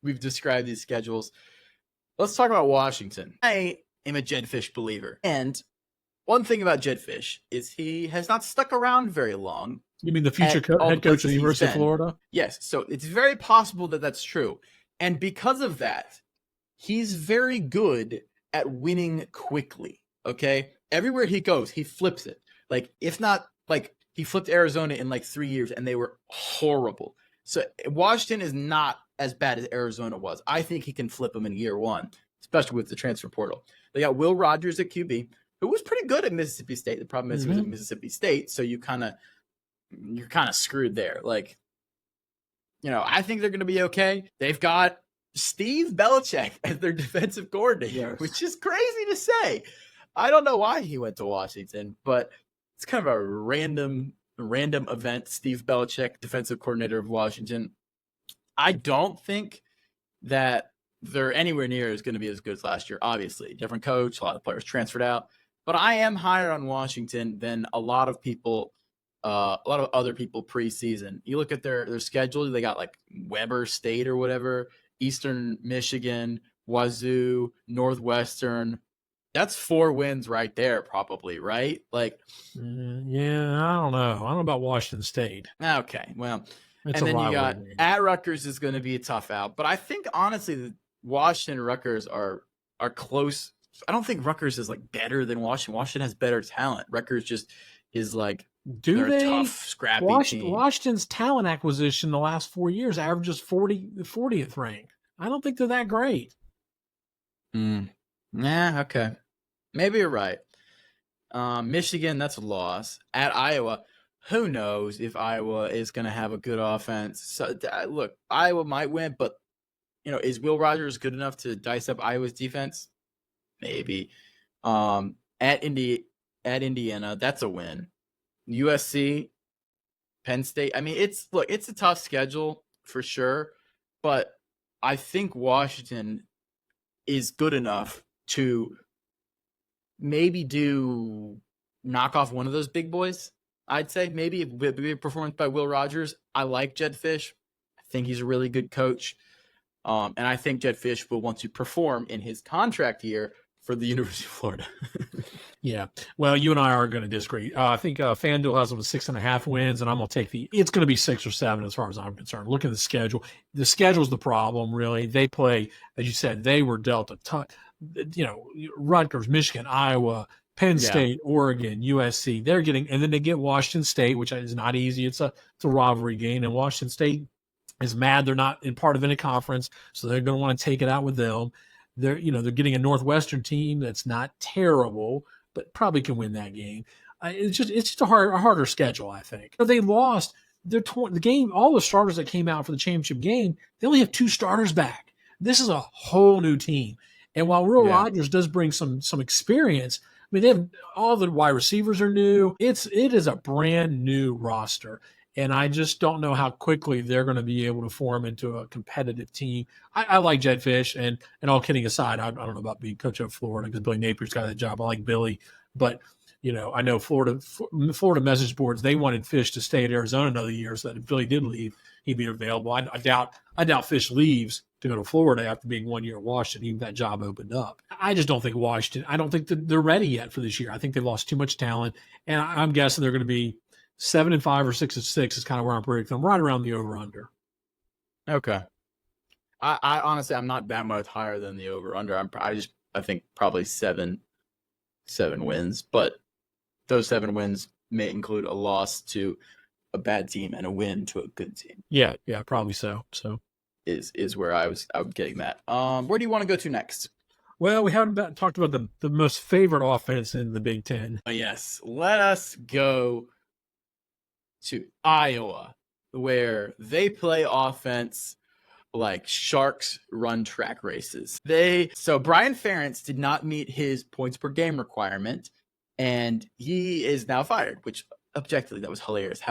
F: we've described these schedules. Let's talk about Washington. I am a Jedd Fisch believer, and one thing about Jedd Fisch is he has not stuck around very long.
G: You mean the future head coach of the University of Florida?
F: Yes. So it's very possible that that's true, and because of that, he's very good at winning quickly. Okay, everywhere he goes, he flips it. Like, if not, like, he flipped Arizona in like 3 years, and they were horrible. So Washington is not as bad as Arizona was. I think he can flip them in year one, especially with the transfer portal. They got Will Rogers at QB, who was pretty good at Mississippi State. The problem is he was at Mississippi State, so you're kind of screwed there. Like, I think they're going to be okay. They've got Steve Belichick as their defensive coordinator, which is crazy to say. I don't know why he went to Washington, but it's kind of a random event. Steve Belichick, defensive coordinator of Washington. I don't think that they're anywhere near as going to be as good as last year. Obviously, different coach, a lot of players transferred out, but I am higher on Washington than a lot of other people preseason. You look at their schedule; they got like Weber State or whatever, Eastern Michigan, Wazoo, Northwestern. That's 4 wins right there, probably, right? Like,
G: I don't know. I don't know about Washington State.
F: Okay, well, and then you got at Rutgers is going to be a tough out, but I think honestly, the Washington and Rutgers are close. I don't think Rutgers is like better than Washington. Washington has better talent. Rutgers just is like a tough, scrappy team. Washington's
G: talent acquisition the last 4 years averages 40th rank. I don't think they're that great.
F: Yeah, okay. Maybe you're right. Michigan, that's a loss. At Iowa, who knows if Iowa is going to have a good offense. So, look, Iowa might win, but, is Will Rogers good enough to dice up Iowa's defense? Maybe. At Indiana, that's a win. USC, Penn State. I mean, it's a tough schedule for sure, but I think Washington is good enough to maybe knock off one of those big boys. I'd say maybe a big performance by Will Rogers. I like Jedd Fisch. I think he's a really good coach. And I think Jedd Fisch will want to perform in his contract year for the University of Florida.
G: Yeah. Well, you and I are going to disagree. I think FanDuel has them with 6.5 wins, and I'm going to take it's going to be 6 or 7 as far as I'm concerned. Look at the schedule. The schedule's the problem, really. They play, as you said, they were dealt a ton. Rutgers, Michigan, Iowa, Penn State, Oregon, USC. They're getting, and then they get Washington State, which is not easy. It's a rivalry game, and Washington State is mad they're not in part of any conference, so they're going to want to take it out with them. They're getting a Northwestern team that's not terrible, but probably can win that game. It's just a harder schedule, I think. They lost the game. All the starters that came out for the championship game, they only have 2 starters back. This is a whole new team, and while Will Rogers does bring some experience, I mean, they have all the wide receivers are new. It is a brand new roster. And I just don't know how quickly they're going to be able to form into a competitive team. I like Jed Fish, and all kidding aside, I don't know about being coach of Florida because Billy Napier's got that job. I like Billy, but I know Florida message boards, they wanted Fish to stay at Arizona another year so that if Billy did leave, he'd be available. I doubt Fish leaves to go to Florida after being 1 year at Washington, even if that job opened up. I just don't think Washington. I don't think that they're ready yet for this year. I think they've lost too much talent, and I'm guessing they're going to be 7-5 or 6-6 is kind of where I'm predicting. I'm right around the over/under.
F: Okay. I honestly, I'm not that much higher than the over/under. I think probably seven wins, but those 7 wins may include a loss to a bad team and a win to a good team.
G: Yeah, probably so. So
F: is where I was getting that. Where do you want to go to next?
G: Well, we haven't talked about the most favorite offense in the Big Ten.
F: Yes, let us go to Iowa, where they play offense like sharks run track races. So Brian Ferentz did not meet his points per game requirement, and he is now fired, which objectively that was hilarious.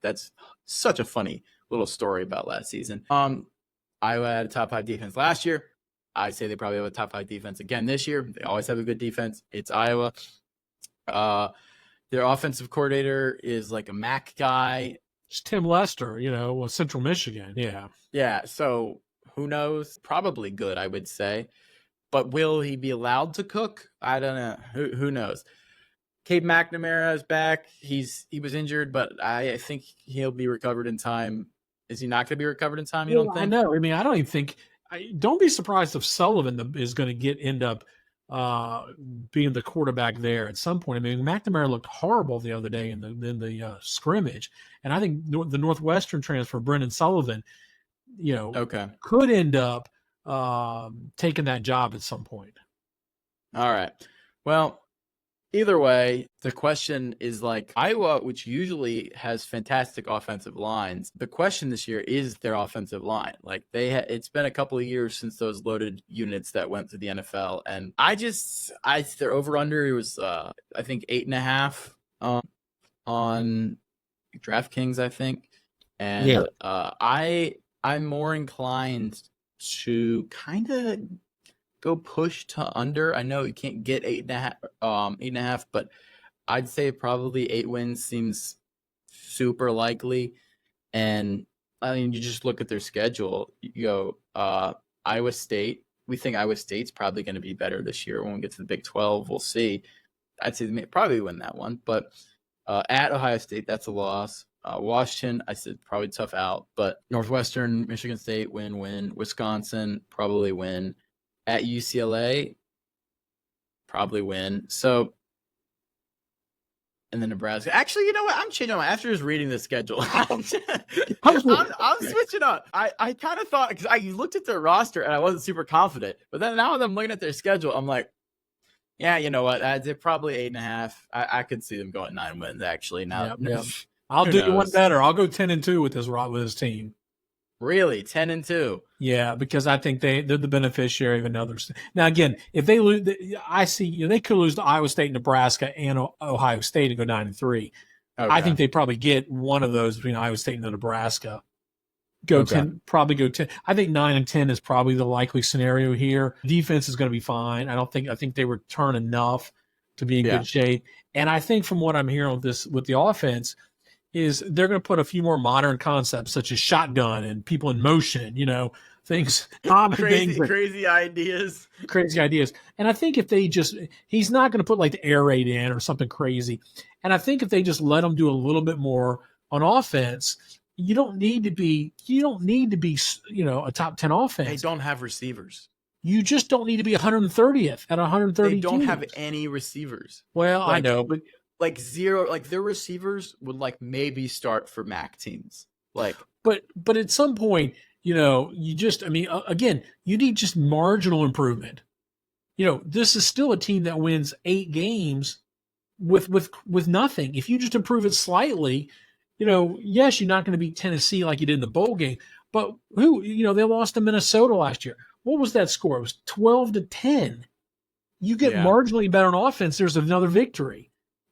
F: That's such a funny little story about last season. Iowa had a top 5 defense last year. I'd say they probably have a top 5 defense again this year. They always have a good defense. It's Iowa. Their offensive coordinator is like a MAC guy.
G: It's Tim Lester, Central Michigan. Yeah.
F: Yeah. So who knows? Probably good, I would say. But will he be allowed to cook? I don't know. Who knows? Cade McNamara is back. He was injured, but I think he'll be recovered in time. Is he not going to be recovered in time? You don't think?
G: I know. I mean, I don't even think. Don't be surprised if Sullivan is going to end up being the quarterback there at some point. I mean, McNamara looked horrible the other day in the scrimmage, and I think the Northwestern transfer, Brendan Sullivan, could end up taking that job at some point. All right. Well, either way, the question is like Iowa, which usually has fantastic offensive lines. The question this year is their offensive line. Like it's been a couple of years since those loaded units that went to the NFL, and their over under it was I think 8.5 on DraftKings, I think, and I'm more inclined to kind of go push to under. I know you can't get 8.5, but I'd say probably 8 wins seems super likely. And I mean, you just look at their schedule. You go Iowa State. We think Iowa State's probably going to be better this year. When we get to the Big 12, we'll see. I'd say they may probably win that one, but at Ohio State, that's a loss. Washington, I said probably tough out, but Northwestern, Michigan State, win. Wisconsin, probably win. At UCLA, probably win. So, and then Nebraska. Actually, you know what? I'm changing my after just reading the schedule. I'm switching up. I kind of thought, because I looked at their roster and I wasn't super confident, but then now that I'm looking at their schedule, I'm like, yeah, you know what? They're probably 8.5. I could see them going 9 wins actually. Now, yep. I'll do you one better. I'll go 10-2 with this team.
F: Really, 10-2.
G: Yeah, because I think they're the beneficiary of another. Now, again, if they lose, I see they could lose to Iowa State, Nebraska, and Ohio State and go 9-3. Okay. I think they probably get one of those between Iowa State and Nebraska. Probably go 10. I think 9-10 is probably the likely scenario here. Defense is going to be fine. I think they return enough to be in good shape. And I think from what I'm hearing with the offense, is they're going to put a few more modern concepts such as shotgun and people in motion, things,
F: crazy ideas.
G: And I think if he's not going to put like the air raid in or something crazy. And I think if they just let him do a little bit more on offense, you don't need to be, a top 10 offense.
F: They don't have receivers.
G: You just don't need to be 130th at 130.
F: They don't
G: teams.
F: have any receivers.
G: Well, I
F: like-
G: know, but
F: Like zero, like their receivers would like maybe start for MAC teams. Like,
G: but at some point, you just, again, you need just marginal improvement. This is still a team that wins 8 games with nothing. If you just improve it slightly, yes, you're not going to beat Tennessee like you did in the bowl game, but they lost to Minnesota last year. What was that score? It was 12-10. You get marginally better on offense, there's another victory.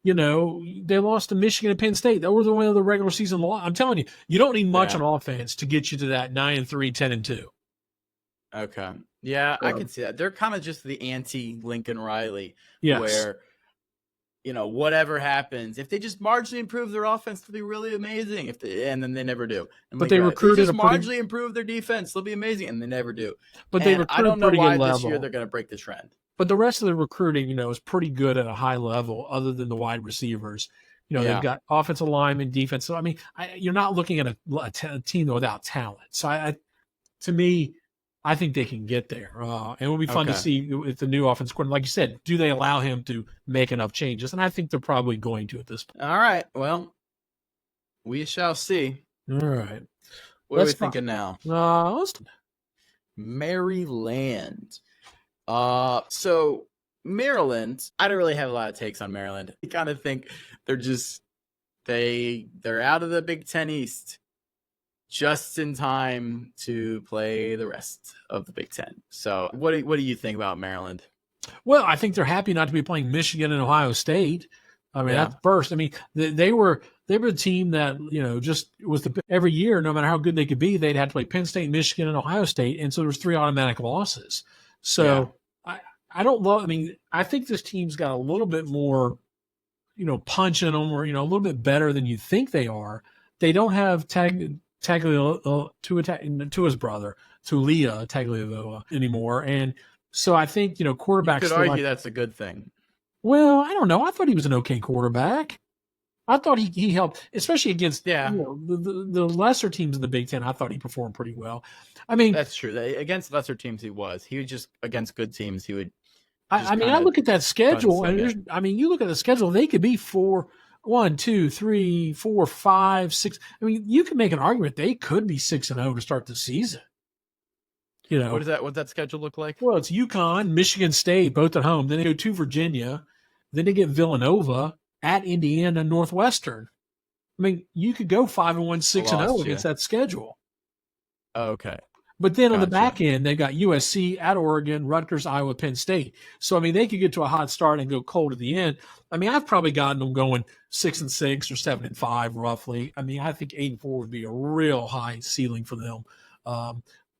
G: They lost to Michigan and Penn State. That was one of the regular season loss. I'm telling you, you don't need much on offense to get you to that 9-3, 10-2.
F: okay. Yeah, I can see that. They're kind of just the anti-Lincoln Riley,
G: Yes.
F: where, whatever happens, if they just marginally improve their offense, they'll be really amazing. And then they never do. And
G: But they recruited
F: just
G: a pretty-
F: marginally improve their defense, they'll be amazing, and they never do.
G: But they
F: And
G: recruited
F: I don't know
G: pretty
F: why
G: good
F: this
G: level.
F: year they're going to break the trend.
G: But the rest of the recruiting, is pretty good at a high level, other than the wide receivers. They've got offensive linemen, defense. So you're not looking at a team without talent. So to me, I think they can get there, and it'll be fun to see if the new offense coordinator, like you said, do they allow him to make enough changes? And I think they're probably going to at this point.
F: All right. Well, we shall see.
G: All right.
F: What are we thinking now?
G: Let's
F: Maryland. So Maryland, I don't really have a lot of takes on Maryland. I kind of think they're just they're out of the Big Ten East just in time to play the rest of the Big Ten. So what do you think about Maryland?
G: Well, I think they're happy not to be playing Michigan and Ohio State. That's first. They were a team that just was every year, no matter how good they could be, they'd have to play Penn State, Michigan, and Ohio State, and so there was 3 automatic losses. So I don't love. I think this team's got a little bit more, punch in them, or a little bit better than you think they are. They don't have Tua's brother, Tagliavoa anymore, and so I think quarterbacks.
F: You could argue that's a good thing.
G: Well, I don't know. I thought he was an okay quarterback. I thought he helped, especially against the lesser teams in the Big Ten. I thought he performed pretty well.
F: That's true. Against lesser teams, he was just against good teams. He would.
G: I look at that schedule, and you look at the schedule. They could be 1, 2, 3, 4, 5, 6. You can make an argument they could be 6-0 to start the season.
F: What does that schedule look like?
G: Well, it's UConn, Michigan State, both at home. Then they go to Virginia. Then they get Villanova, at Indiana, Northwestern. You could go 5-1, 6-0 against that schedule.
F: Okay.
G: But then on the back end, they've got USC, at Oregon, Rutgers, Iowa, Penn State. So, they could get to a hot start and go cold at the end. I've probably gotten them going 6-6 or 7-5 roughly. I think 8-4 would be a real high ceiling for them.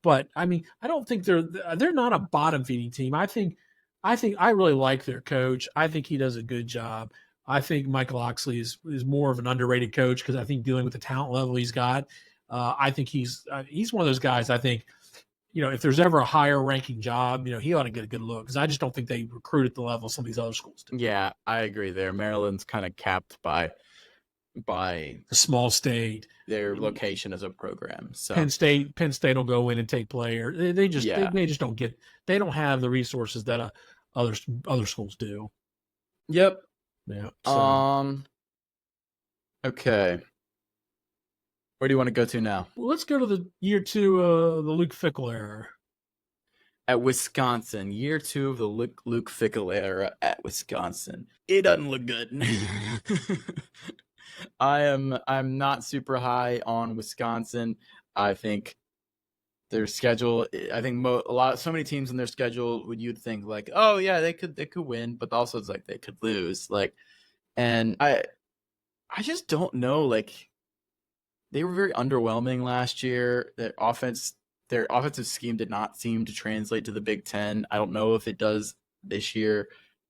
G: But I don't think they're not a bottom feeding team. I think I really like their coach. I think he does a good job. I think Michael Oxley is more of an underrated coach because I think dealing with the talent level he's got, I think he's one of those guys. I think if there's ever a higher ranking job, he ought to get a good look because I just don't think they recruit at the level some of these other schools do.
F: Yeah, I agree. There, Maryland's kind of capped by
G: a small state,
F: their location as a program. So
G: Penn State will go in and take players. They just don't get. They don't have the resources that other schools do.
F: Yep.
G: Yeah. So.
F: Okay. Where do you want to go to now?
G: Let's go to the year 2 of the Luke Fickell era.
F: At Wisconsin, year 2 of the Luke Fickell era at Wisconsin. It doesn't look good. I'm not super high on Wisconsin. I think their schedule. I think so many teams in their schedule would you'd think like, oh yeah, they could win, but also it's like they could lose. And I just don't know. They were very underwhelming last year. Their offensive scheme did not seem to translate to the Big Ten. I don't know if it does this year.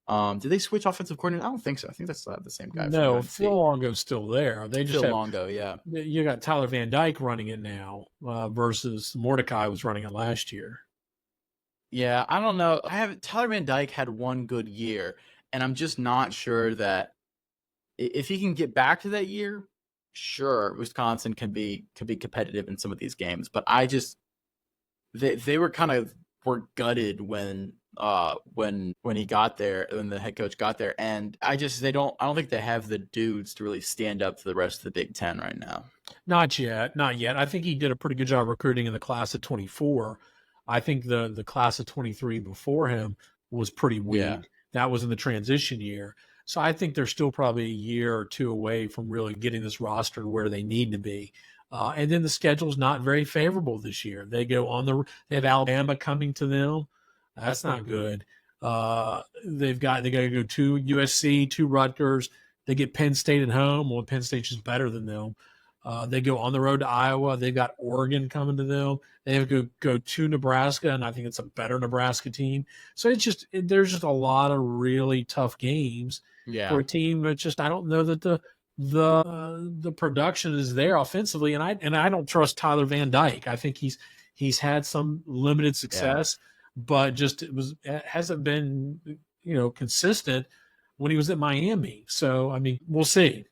F: Did they switch offensive coordinator? I don't think so. I think that's the same guy.
G: No, Phil Longo's still there. They just
F: Phil Longo, yeah.
G: You got Tyler Van Dyke running it now versus Mordecai was running it last year.
F: Yeah, I don't know. Tyler Van Dyke had one good year, and I'm just not sure that if he can get back to that year, sure, Wisconsin can be competitive in some of these games. But they were kind of were gutted when he got there, when the head coach got there, and I don't think they have the dudes to really stand up to the rest of the Big Ten right now.
G: Not yet. I think he did a pretty good job recruiting in the class of 24. I think the class of 23 before him was pretty weak.
F: Yeah.
G: That was in the transition year. So I think they're still probably a year or two away from really getting this roster where they need to be. And then the schedule's not very favorable this year. They have Alabama coming to them. That's not good. They got to go to USC, to Rutgers. They get Penn State at home. Well, Penn State's just better than them. They go on the road to Iowa. They've got Oregon coming to them. They have to go to Nebraska, and I think it's a better Nebraska team. So there's just a lot of really tough games for a team. But just I don't know that the production is there offensively, and I don't trust Tyler Van Dyke. I think he's had some limited success, but just it hasn't been consistent when he was at Miami. So I mean, we'll see.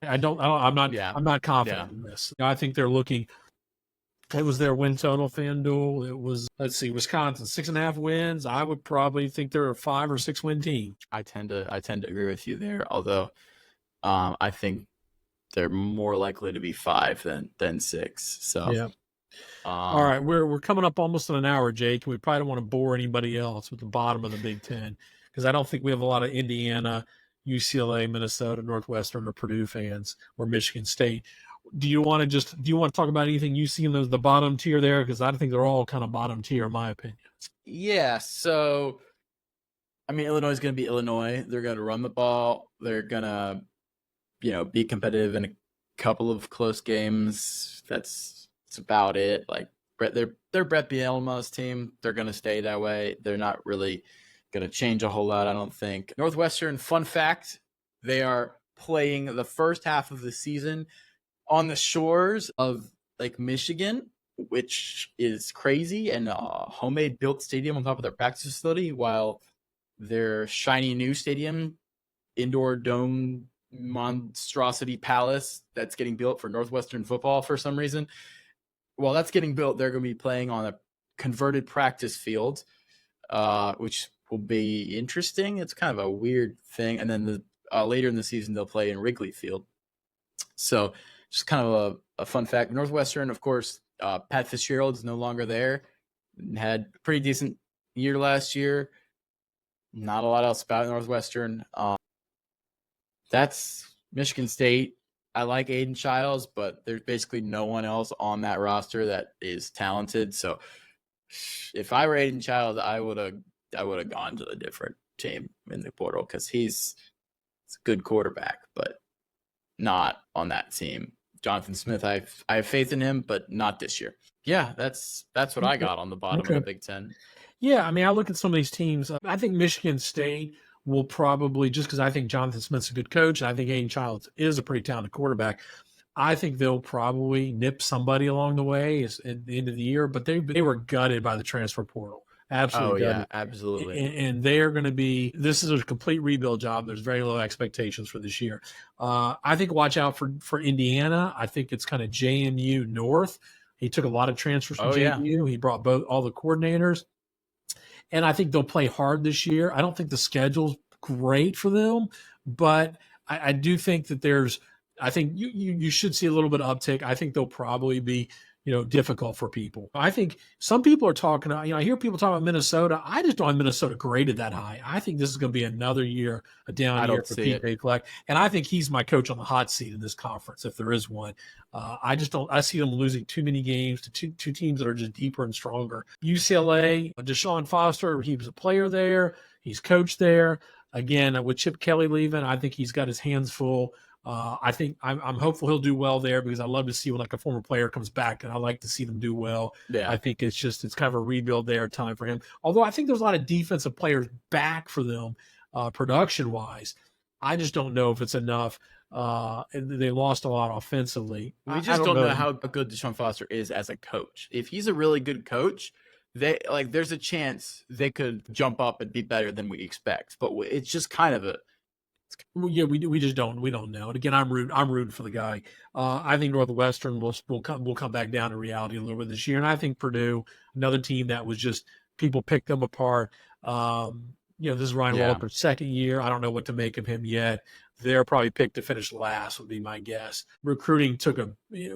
G: I'm not confident in this. I think they're looking. It was their win total, FanDuel. It was, let's see, Wisconsin 6.5 wins. I would probably think they're a 5 or 6 win team.
F: I tend to agree with you there. Although, I think they're more likely to be 5 than 6. So
G: yeah. All right, we're coming up almost in an hour, Jake. We probably don't want to bore anybody else with the bottom of the Big Ten because I don't think we have a lot of Indiana, UCLA, Minnesota, Northwestern, or Purdue fans, or Michigan State. Do you want to talk about anything you see in the bottom tier there? Because I think they're all kind of bottom tier, in my opinion.
F: Yeah. So, I mean, Illinois is going to be Illinois. They're going to run the ball. They're going to, be competitive in a couple of close games. That's about it. Like they're Brett Bielema's team. They're going to stay that way. They're not really going to change a whole lot, I don't think. Northwestern, fun fact, they are playing the first half of the season on the shores of Lake Michigan, which is crazy, and a homemade built stadium on top of their practice facility, while their shiny new stadium, indoor dome monstrosity palace that's getting built for Northwestern football for some reason. While that's getting built, they're going to be playing on a converted practice field, which will be interesting. It's kind of a weird thing. And then later in the season, they'll play in Wrigley Field. So just kind of a fun fact. Northwestern, of course, Pat Fitzgerald is no longer there. Had a pretty decent year last year. Not a lot else about Northwestern. That's Michigan State. I like Aiden Childs, but there's basically no one else on that roster that is talented. So if I were Aiden Childs, I would have gone to a different team in the portal because he's a good quarterback, but not on that team. Jonathan Smith, I have faith in him, but not this year. Yeah, that's what I got on the bottom of the Big Ten.
G: Yeah, I mean, I look at some of these teams. I think Michigan State will probably, just because I think Jonathan Smith's a good coach, and I think Aiden Childs is a pretty talented quarterback, I think they'll probably nip somebody along the way at the end of the year. But they were gutted by the transfer portal. Absolutely.
F: Oh, yeah, absolutely.
G: And they're going to be – this is a complete rebuild job. There's very low expectations for this year. I think watch out for Indiana. I think it's kind of JMU North. He took a lot of transfers from JMU. Yeah. He brought all the coordinators. And I think they'll play hard this year. I don't think the schedule's great for them, but I do think that I think you should see a little bit of uptick. I think they'll probably be – difficult for people. I think some people are talking, I hear people talking about Minnesota. I just don't have Minnesota graded that high. I think this is going to be another year, a down year for P.J. Fleck. And I think he's my coach on the hot seat in this conference, if there is one. I see them losing too many games to two teams that are just deeper and stronger. UCLA, Deshaun Foster, he was a player there. He's coached there. Again, with Chip Kelly leaving, I think he's got his hands full. I think I'm hopeful he'll do well there because I love to see when a former player comes back, and I like to see them do well. Yeah. I think it's kind of a rebuild there time for him. Although I think there's a lot of defensive players back for them, production wise. I just don't know if it's enough. They lost a lot offensively.
F: We just don't know how good Deshaun Foster is as a coach. If he's a really good coach, there's a chance they could jump up and be better than we expect. But it's just kind of
G: we just don't know. And again, I'm rooting for the guy. I think Northwestern will come back down to reality a little bit this year, and I think Purdue, another team that was just people pick them apart. This is Ryan
F: Yeah.
G: Walker's second year. I don't know what to make of him yet. They're probably picked to finish last would be my guess. Recruiting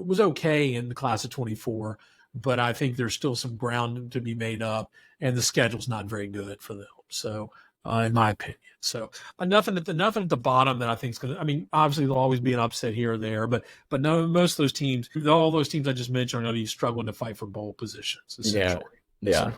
G: was okay in the class of 24, but I think there's still some ground to be made up, and the schedule's not very good for them. So, in my opinion, nothing at the bottom that I think is going to. I mean, obviously there'll always be an upset here or there, but no, most of those teams, all those teams I just mentioned, are going to be struggling to fight for bowl positions. Essentially.
F: Yeah.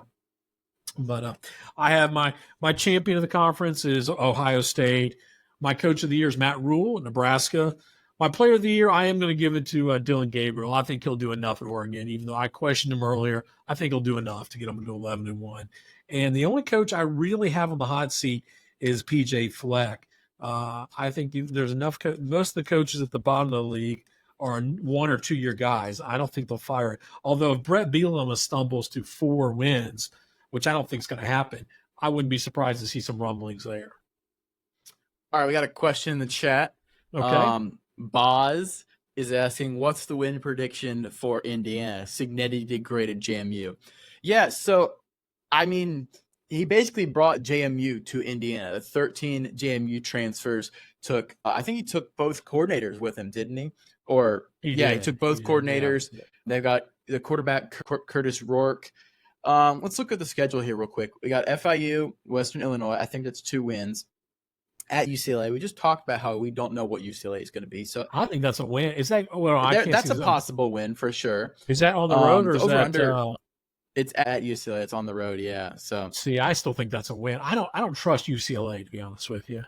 G: But I have my champion of the conference is Ohio State. My coach of the year is Matt Rule at Nebraska. My player of the year, I am going to give it to Dylan Gabriel. I think he'll do enough at Oregon, even though I questioned him earlier. I think he'll do enough to get him to 11-1. And the only coach I really have on the hot seat is PJ Fleck. I think there's enough. Most of the coaches at the bottom of the league are 1 or 2 year guys. I don't think they'll fire it. Although if Brett Bielema stumbles to 4 wins, which I don't think is going to happen, I wouldn't be surprised to see some rumblings there.
F: All right, we got a question in the chat.
G: Okay.
F: Boz is asking, what's the win prediction for Indiana? Signetti did great at JMU. Yeah, so, I mean, he basically brought JMU to Indiana. The 13 JMU transfers took, I think he took both coordinators with him, didn't he? He took both coordinators. Yeah. They've got the quarterback, Curtis Rourke. Let's look at the schedule here real quick. We got FIU, Western Illinois. I think that's 2 wins. At UCLA, we just talked about how we don't know what UCLA is going to be. So
G: I think that's a win. Is that
F: that's a possible win for sure?
G: Is that on the road or is that
F: under? It's at UCLA. It's on the road. Yeah. So
G: see, I still think that's a win. I don't trust UCLA, to be honest with you.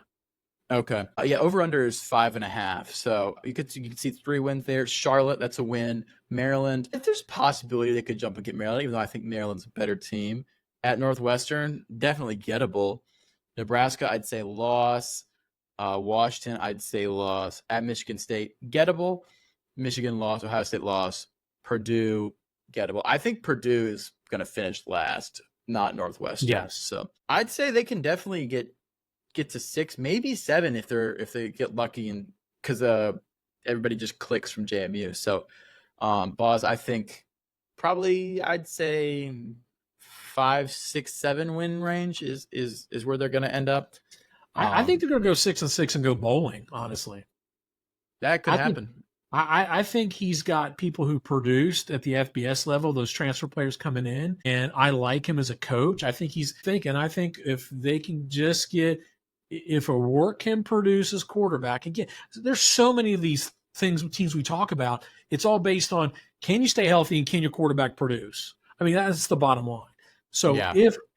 F: Okay. Over under is 5.5. So you could see 3 wins there. Charlotte, that's a win. Maryland, if there's a possibility they could jump and get Maryland, even though I think Maryland's a better team. At Northwestern, definitely gettable. Nebraska, I'd say loss. Washington, I'd say loss. At Michigan State, gettable. Michigan loss. Ohio State loss. Purdue, gettable. I think Purdue is going to finish last, not Northwestern.
G: Yes.
F: So I'd say they can definitely get to 6, maybe 7 if they get lucky, and because everybody just clicks from JMU. So, Boz, I think probably I'd say 5, 6, 7 win range is where they're going to end up.
G: I think they're going to go 6-6 and go bowling. Honestly,
F: that could happen.
G: I think he's got people who produced at the FBS level, those transfer players coming in, and I like him as a coach. I think he's thinking. I think if they can just if O'Rourke can produce as quarterback, again, there's so many of these teams we talk about. It's all based on, can you stay healthy and can your quarterback produce? I mean, that's the bottom line. So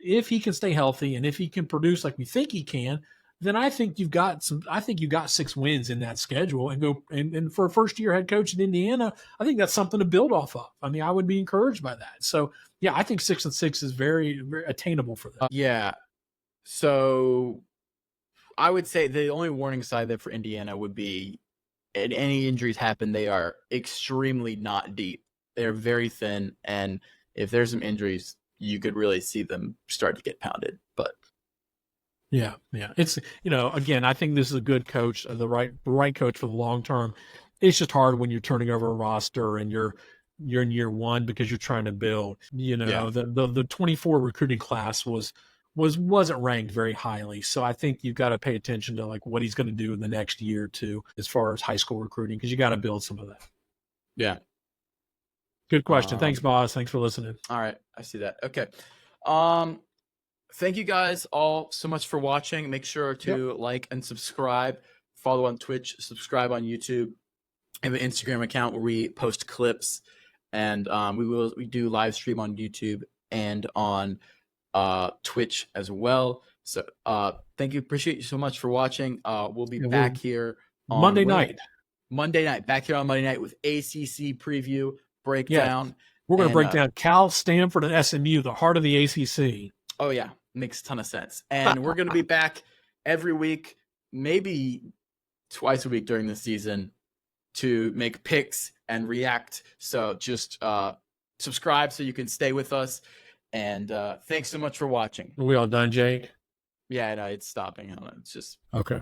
G: if he can stay healthy and if he can produce like we think he can, then I think you've got 6 wins in that schedule and for a first year head coach in Indiana, I think that's something to build off of. I mean, I would be encouraged by that. So yeah, I think 6-6 is very, very attainable for them.
F: So I would say the only warning side there for Indiana would be, if any injuries happen, they are extremely not deep. They're very thin, and if there's some injuries, you could really see them start to get pounded. But
G: yeah, it's again, I think this is a good coach, the right coach for the long term. It's just hard when you're turning over a roster and you're in year 1 because you're trying to build. The 24 recruiting class wasn't ranked very highly. So I think you've got to pay attention to like what he's going to do in the next year or 2 as far as high school recruiting, because you got to build some of that.
F: Yeah.
G: Good question. Thanks, Boz. Thanks for listening.
F: All right. I see that. Okay. Thank you guys all so much for watching. Make sure to like and subscribe. Follow on Twitch, subscribe on YouTube. I have an Instagram account where we post clips, and we do live stream on YouTube and on Twitch as well. So thank you. Appreciate you so much for watching. We'll be back here on
G: Monday night.
F: Back here on Monday night with ACC preview breakdown.
G: Yeah. We're going to break down Cal, Stanford, and SMU, the heart of the ACC.
F: Oh yeah, makes a ton of sense. And we're going to be back every week, maybe twice a week during the season, to make picks and react. So just subscribe so you can stay with us. And thanks so much for watching.
G: Are we all done, Jake?
F: Yeah, no, it's stopping. It's just
G: okay.